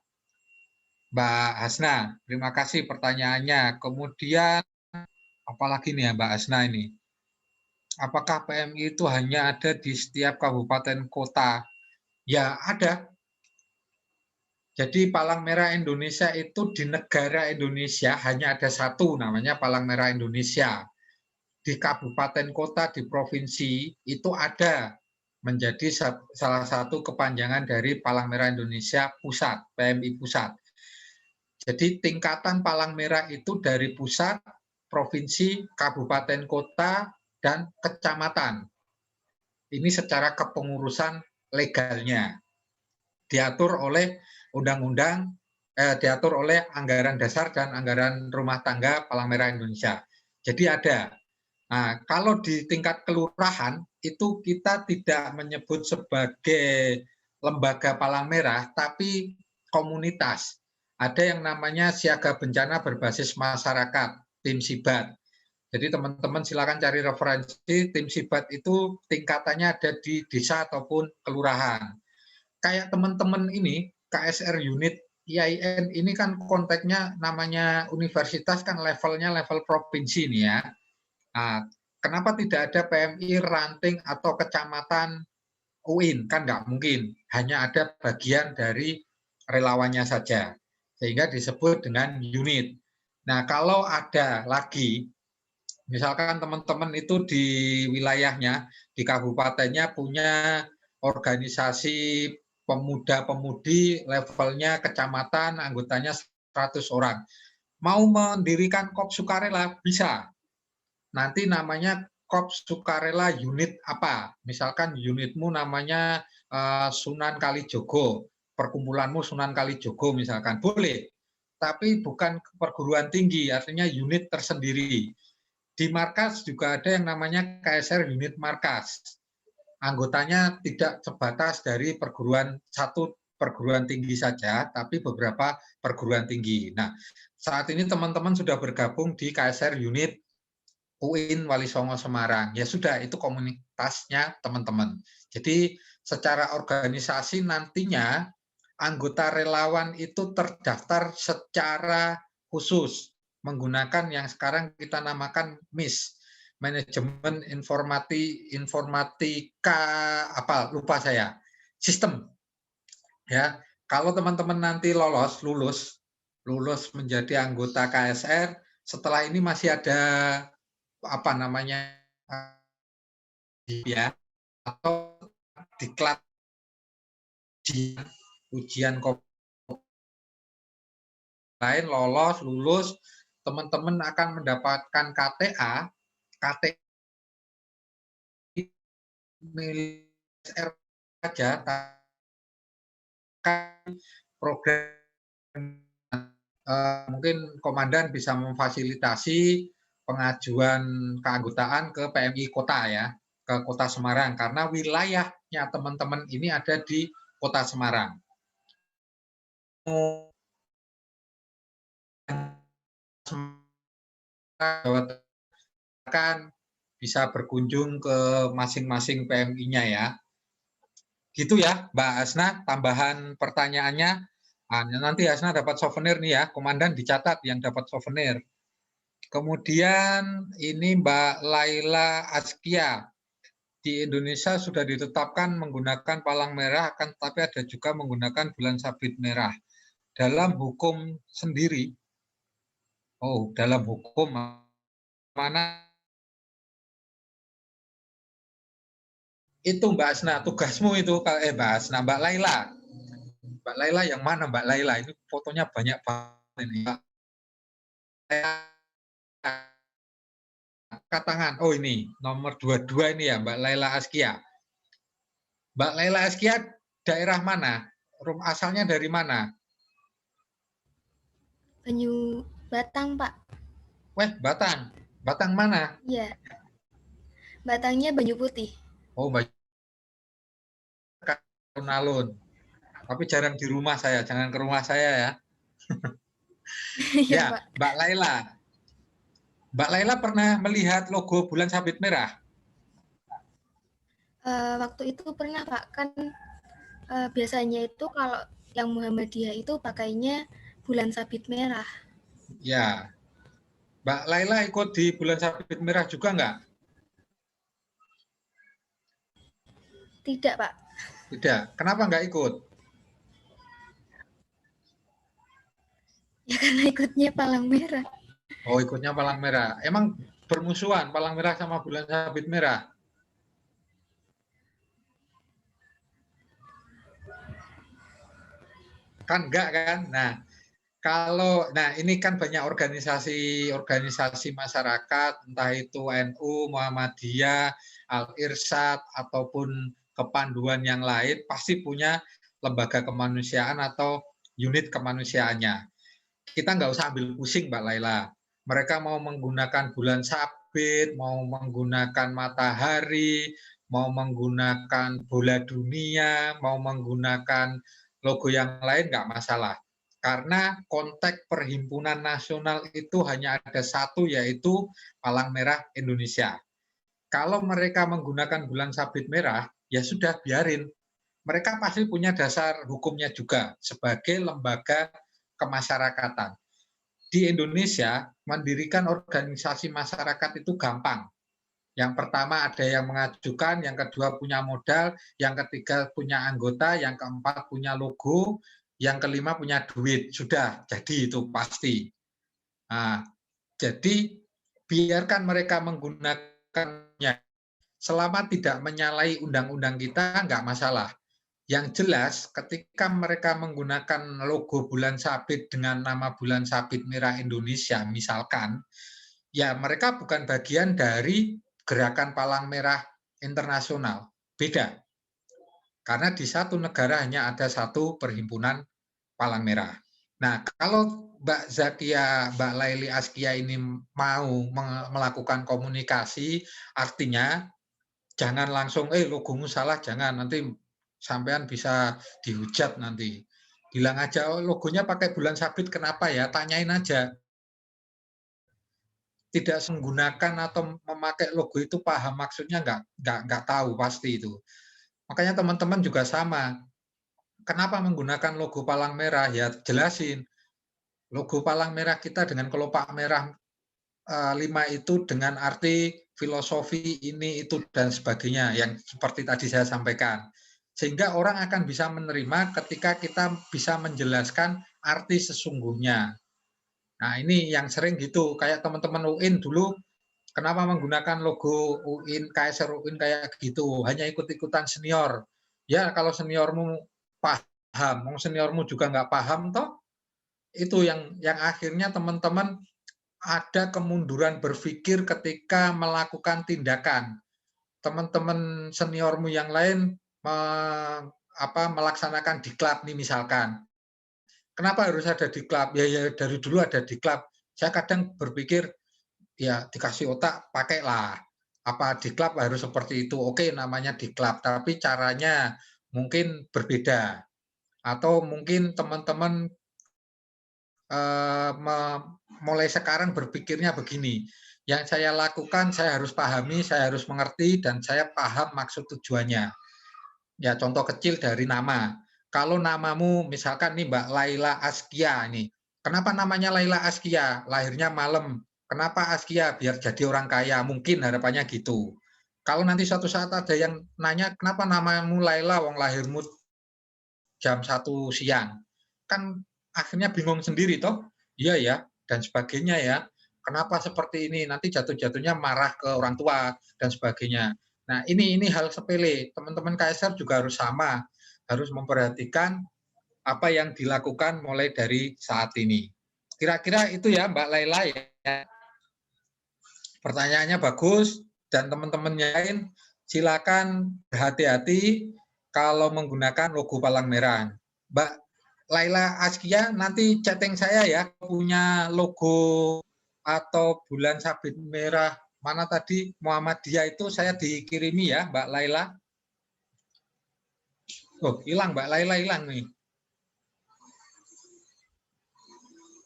A: Mbak Hasna. Terima kasih pertanyaannya. Kemudian apalagi nih ya Mbak Hasna ini? Apakah PMI itu hanya ada di setiap kabupaten kota? Ya ada. Jadi Palang Merah Indonesia itu di negara Indonesia hanya ada satu, namanya Palang Merah Indonesia. Di kabupaten kota, di provinsi itu ada, menjadi salah satu kepanjangan dari Palang Merah Indonesia Pusat, PMI Pusat. Jadi tingkatan Palang Merah itu dari pusat, provinsi, kabupaten kota, dan kecamatan. Ini secara kepengurusan legalnya. Diatur oleh undang-undang, diatur oleh anggaran dasar dan anggaran rumah tangga Palang Merah Indonesia. Jadi ada. Nah, kalau di tingkat kelurahan itu kita tidak menyebut sebagai lembaga Palang Merah, tapi komunitas. Ada yang namanya siaga bencana berbasis masyarakat, tim Sibat. Jadi teman-teman silakan cari referensi, tim Sibat itu tingkatannya ada di desa ataupun kelurahan. Kayak teman-teman ini, KSR unit IAIN ini kan konteksnya namanya universitas kan levelnya level provinsi nih ya. Nah, kenapa tidak ada PMI ranting atau kecamatan UIN? Kan nggak mungkin, hanya ada bagian dari relawannya saja, sehingga disebut dengan unit. Nah, kalau ada lagi, misalkan teman-teman itu di wilayahnya, di kabupatennya punya organisasi pemuda-pemudi levelnya kecamatan, anggotanya 100 orang. Mau mendirikan KOP Sukarela, bisa. Nanti namanya KOP Sukarela unit apa? Misalkan unitmu namanya Sunan Kalijogo, perkumpulanmu Sunan Kalijogo misalkan, boleh. Tapi bukan perguruan tinggi, artinya unit tersendiri. Di markas juga ada yang namanya KSR unit markas. Anggotanya tidak sebatas dari satu perguruan tinggi saja, tapi beberapa perguruan tinggi. Nah, saat ini teman-teman sudah bergabung di KSR unit UIN Wali Songo Semarang. Ya sudah, itu komunitasnya teman-teman. Jadi secara organisasi nantinya anggota relawan itu terdaftar secara khusus menggunakan yang sekarang kita namakan MIS, manajemen informatika apa lupa saya, sistem. Ya, kalau teman-teman nanti lulus menjadi anggota KSR, setelah ini masih ada apa namanya ya, atau diklat ujian lain lulus, teman-teman akan mendapatkan KTA KTI milik SR saja, program mungkin komandan bisa memfasilitasi pengajuan keanggotaan ke PMI Kota ya, ke Kota Semarang, karena wilayahnya teman-teman ini ada di Kota Semarang. Kan bisa berkunjung ke masing-masing PMI-nya ya. Gitu ya, Mbak Hasna, tambahan pertanyaannya. Nanti Hasna dapat souvenir nih ya, komandan dicatat yang dapat souvenir. Kemudian ini Mbak Laila Askia. Di Indonesia sudah ditetapkan menggunakan palang merah, akan tetapi ada juga menggunakan bulan sabit merah. Dalam hukum sendiri, dalam hukum mana itu Mbak Asna, tugasmu itu, Mbak Asna, Mbak Laila. Mbak Laila yang mana Mbak Laila? Ini fotonya banyak banget ini. Angkat tangan. Oh ini, nomor 22 ini ya, Mbak Laila Askia. Mbak Laila Askia daerah mana? Asalnya dari mana?
H: Banyu Batang, Pak.
A: Weh, Batang. Batang mana?
H: Iya. Batangnya Banyu Putih.
A: Oh, Banyu Alun-alun. Tapi jarang di rumah saya, jangan ke rumah saya ya. Ya,
H: Pak.
A: Mbak Laila. Mbak Laila pernah melihat logo bulan sabit merah?
H: Waktu itu pernah, Pak. Kan biasanya itu kalau yang Muhammadiyah itu pakainya bulan sabit merah.
A: Ya. Mbak Laila ikut di bulan sabit merah juga nggak?
H: Tidak, Pak.
A: Tidak. Kenapa nggak ikut?
H: Ya karena ikutnya palang merah.
A: Oh, ikutnya palang merah. Emang bermusuhan palang merah sama bulan sabit merah? Kan enggak kan? Nah, ini kan banyak organisasi masyarakat, entah itu NU, Muhammadiyah, Al-Irsyad, ataupun kepanduan yang lain, pasti punya lembaga kemanusiaan atau unit kemanusiaannya. Kita nggak usah ambil pusing, Mbak Laila. Mereka mau menggunakan bulan sabit, mau menggunakan matahari, mau menggunakan bola dunia, mau menggunakan logo yang lain, nggak masalah. Karena konteks perhimpunan nasional itu hanya ada satu, yaitu Palang Merah Indonesia. Kalau mereka menggunakan bulan sabit merah, ya sudah biarin. Mereka pasti punya dasar hukumnya juga sebagai lembaga kemasyarakatan. Di Indonesia, mendirikan organisasi masyarakat itu gampang. Yang pertama ada yang mengajukan, yang kedua punya modal, yang ketiga punya anggota, yang keempat punya logo, yang kelima punya duit. Sudah, jadi itu pasti. Nah, jadi biarkan mereka menggunakannya. Selama tidak menyalahi undang-undang kita, nggak masalah. Yang jelas, ketika mereka menggunakan logo bulan sabit dengan nama bulan sabit merah Indonesia, misalkan, ya mereka bukan bagian dari gerakan palang merah internasional. Beda. Karena di satu negara hanya ada satu perhimpunan palang merah. Nah, kalau Mbak Zakia, Mbak Laili Askia ini mau melakukan komunikasi, artinya jangan langsung, logomu salah, jangan, nanti sampean bisa dihujat nanti. Bilang aja, logonya pakai bulan sabit, kenapa ya? Tanyain aja. Tidak menggunakan atau memakai logo itu paham maksudnya nggak tahu pasti itu. Makanya teman-teman juga sama. Kenapa menggunakan logo palang merah? Ya jelasin. Logo palang merah kita dengan kelopak merah 5 itu dengan arti filosofi ini, itu, dan sebagainya yang seperti tadi saya sampaikan. Sehingga orang akan bisa menerima ketika kita bisa menjelaskan arti sesungguhnya. Nah ini yang sering gitu, kayak teman-teman UIN dulu, kenapa menggunakan logo UIN, KSR UIN kayak gitu, hanya ikut-ikutan senior. Ya kalau seniormu paham, seniormu juga nggak paham toh, itu yang akhirnya teman-teman ada kemunduran berpikir ketika melakukan tindakan. Teman-teman seniormu yang lain melaksanakan diklat nih misalkan. Kenapa harus ada diklat? Ya dari dulu ada diklat. Saya kadang berpikir, ya dikasih otak, pakailah. Apa diklat harus seperti itu? Oke, namanya diklat, tapi caranya mungkin berbeda. Atau mungkin teman-teman mulai sekarang berpikirnya begini, yang saya lakukan saya harus pahami, saya harus mengerti, dan saya paham maksud tujuannya. Ya contoh kecil dari nama. Kalau namamu misalkan nih Mbak Laila Askia nih, kenapa namanya Laila Askia? Lahirnya malam. Kenapa Askia? Biar jadi orang kaya. Mungkin harapannya gitu. Kalau nanti suatu saat ada yang nanya, kenapa namamu Laila, wong lahirmu jam 1 siang? Kan akhirnya bingung sendiri toh. Iya ya, dan sebagainya ya. Kenapa seperti ini? Nanti jatuh-jatuhnya marah ke orang tua dan sebagainya. Nah, ini hal sepele. Teman-teman KSR juga harus sama, harus memperhatikan apa yang dilakukan mulai dari saat ini. Kira-kira itu ya Mbak Laila ya. Pertanyaannya bagus, dan teman-teman yang lain silakan berhati-hati kalau menggunakan logo palang merah. Mbak Laila Askia, nanti chatting saya ya, punya logo atau bulan sabit merah mana tadi, Muhammadiyah itu saya dikirimi ya Mbak Laila. Oh, hilang Mbak Laila, hilang nih.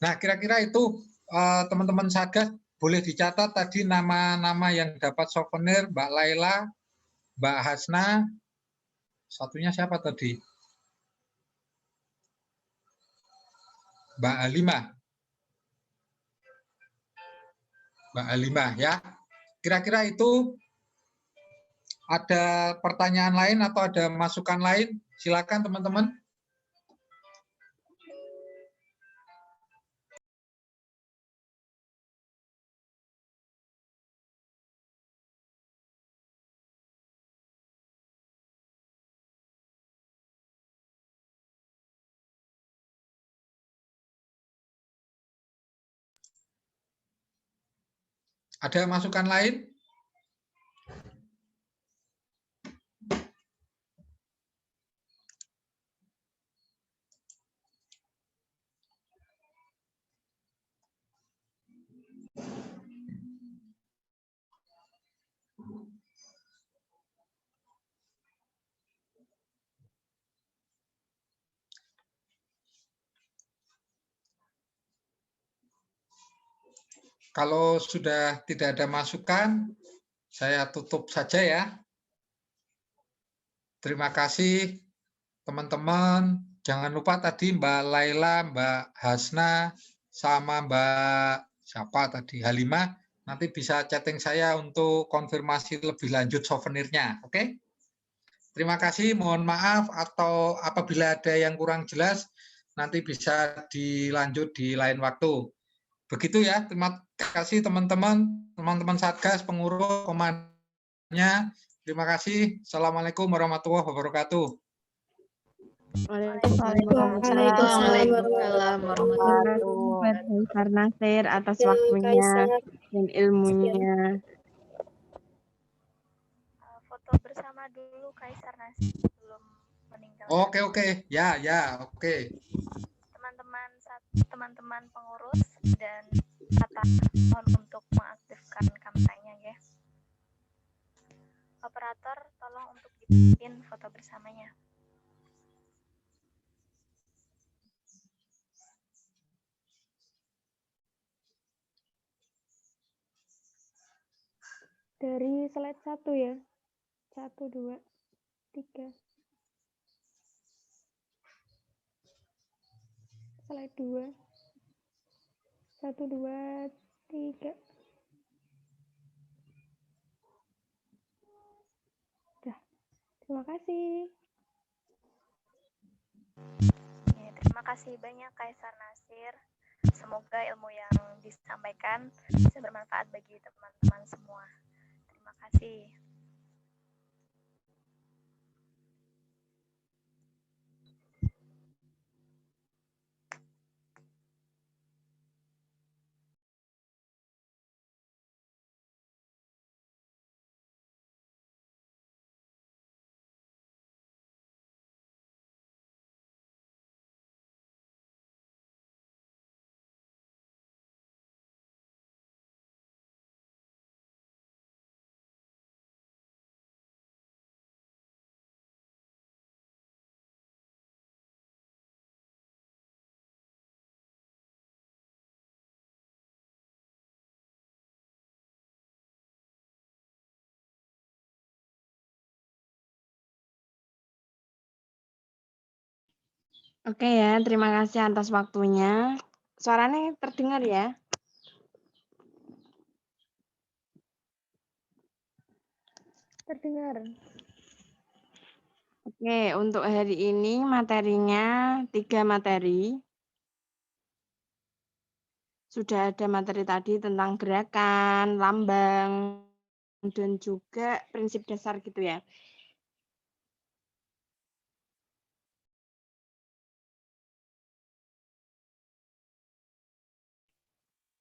A: Nah, kira-kira itu teman-teman Satgas boleh dicatat tadi nama-nama yang dapat souvenir, Mbak Laila, Mbak Hasna, satunya siapa tadi? Mbak Halimah. Mbak Halimah ya. Kira-kira itu ada pertanyaan lain atau ada masukan lain? Silakan teman-teman. Ada masukan lain? Kalau sudah tidak ada masukan, saya tutup saja ya. Terima kasih teman-teman. Jangan lupa tadi Mbak Laila, Mbak Hasna, sama Mbak siapa tadi, Halimah, nanti bisa chatting saya untuk konfirmasi lebih lanjut souvenirnya. Oke? Terima kasih, mohon maaf atau apabila ada yang kurang jelas, nanti bisa dilanjut di lain waktu. Begitu ya, terima kasih teman-teman Satgas, pengurus, komandannya. Terima kasih. Assalamualaikum warahmatullahi wabarakatuh.
H: Waalaikumsalam warahmatullahi wabarakatuh.
I: Pak Nasir atas waktunya dan ilmunya.
D: Foto bersama dulu Kaisar Nasir sebelum meninggal.
A: Oke. Ya, oke.
D: Teman-teman pengurus dan mohon untuk mengaktifkan kameranya ya. Operator, tolong untuk dibikin foto bersamanya.
I: Dari slide 1 ya. 1, 2, 3. Slide 2. 1, 2, 3. Dah. Terima kasih.
D: Ya, terima kasih banyak Kaisar Nasir. Semoga ilmu yang disampaikan bisa bermanfaat bagi teman-teman semua. Terima kasih.
J: Oke ya, terima kasih atas waktunya. Suaranya terdengar ya?
I: Terdengar.
J: Oke, untuk hari ini materinya 3 materi. Sudah ada materi tadi tentang gerakan, lambang, dan juga prinsip dasar gitu ya.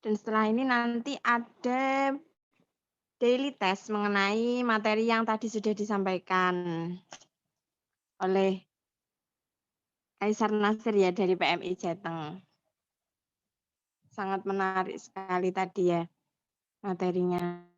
J: Dan setelah ini nanti ada daily test mengenai materi yang tadi sudah disampaikan oleh Kaisar Nasir ya dari PMI Jateng. Sangat menarik sekali tadi ya materinya.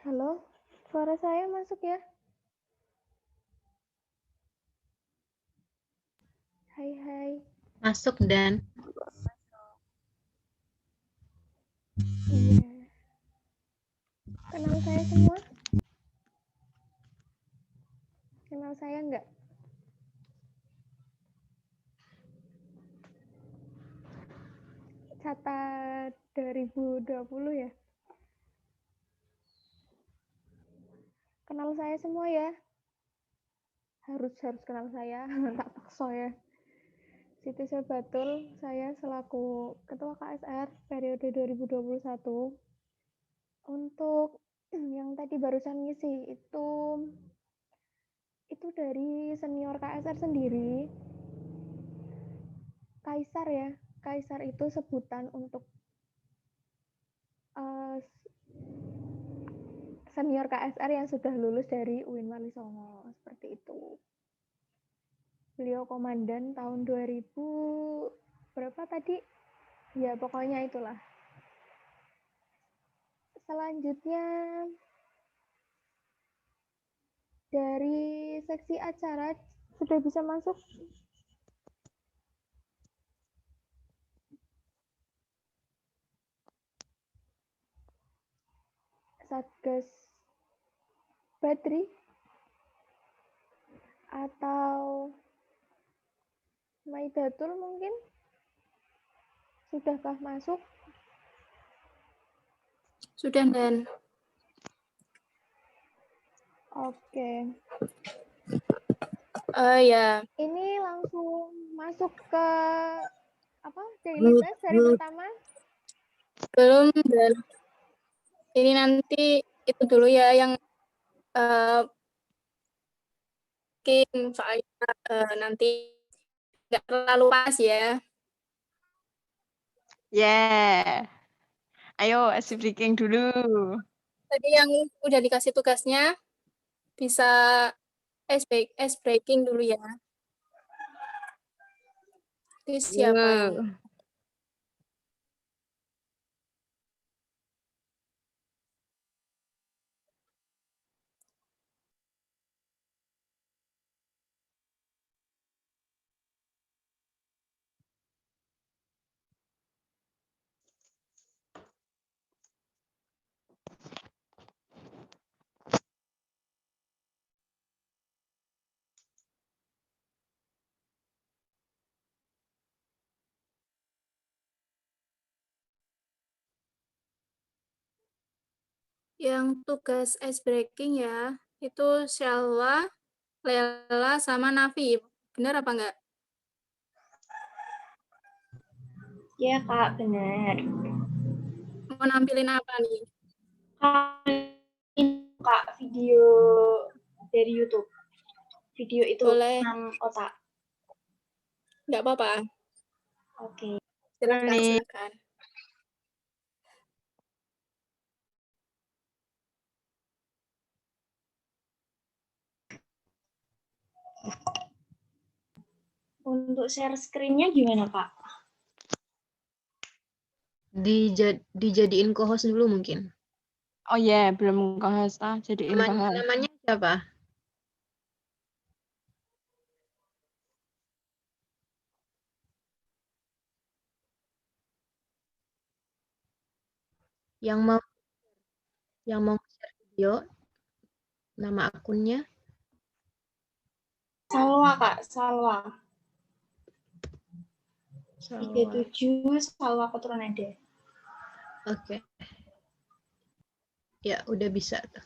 I: Halo, suara saya masuk ya? Hai, hai.
C: Masuk dan
I: Iya. Kenal saya semua? Kenal saya enggak? Cata 2020 ya? Kenal saya semua ya? Harus kenal saya, tak paksa ya. Siti Sebatul, saya selaku Ketua KSR periode 2021. Untuk yang tadi barusan ngisi itu dari senior KSR sendiri. Kaisar ya, Kaisar itu sebutan untuk senior KSR yang sudah lulus dari UIN Wali Songo, seperti itu. Beliau komandan tahun 2000 berapa tadi? Ya pokoknya itulah. Selanjutnya dari seksi acara sudah bisa masuk? Satgas Badri atau Maidatul mungkin? Sudahkah masuk?
K: Sudah, Dan.
I: Oke.
K: Ya.
I: Ini langsung masuk ke daily test hari pertama?
K: Belum, Dan. Ini nanti itu dulu ya yang mungkin soalnya nanti nggak terlalu pas ya.
J: Yeah. Ayo icing breaking dulu.
K: Tadi yang udah dikasih tugasnya bisa ice breaking dulu ya. Itu siapa yang Yang tugas ice breaking ya, itu Shalwa, Lela, sama Nafi. Benar apa enggak?
E: Ya Kak, benar.
K: Mau nampilin apa nih?
E: Ini Kak, video dari YouTube. Video itu
K: Boleh.
E: 6 otak.
K: Enggak apa-apa.
E: Oke.
K: Silakan,
J: Boleh.
K: silakan.
E: Untuk share screen-nya gimana Kak?
C: Dijadiin co-host dulu mungkin.
J: Oh ya, belum co-host jadiin co-host.
C: Namanya siapa? Yang mau share video, nama akunnya?
E: Salwa Kak, Salwa.
C: Salwa.
E: 37 Salwa Koturanada.
C: Oke. Ya, udah bisa tuh.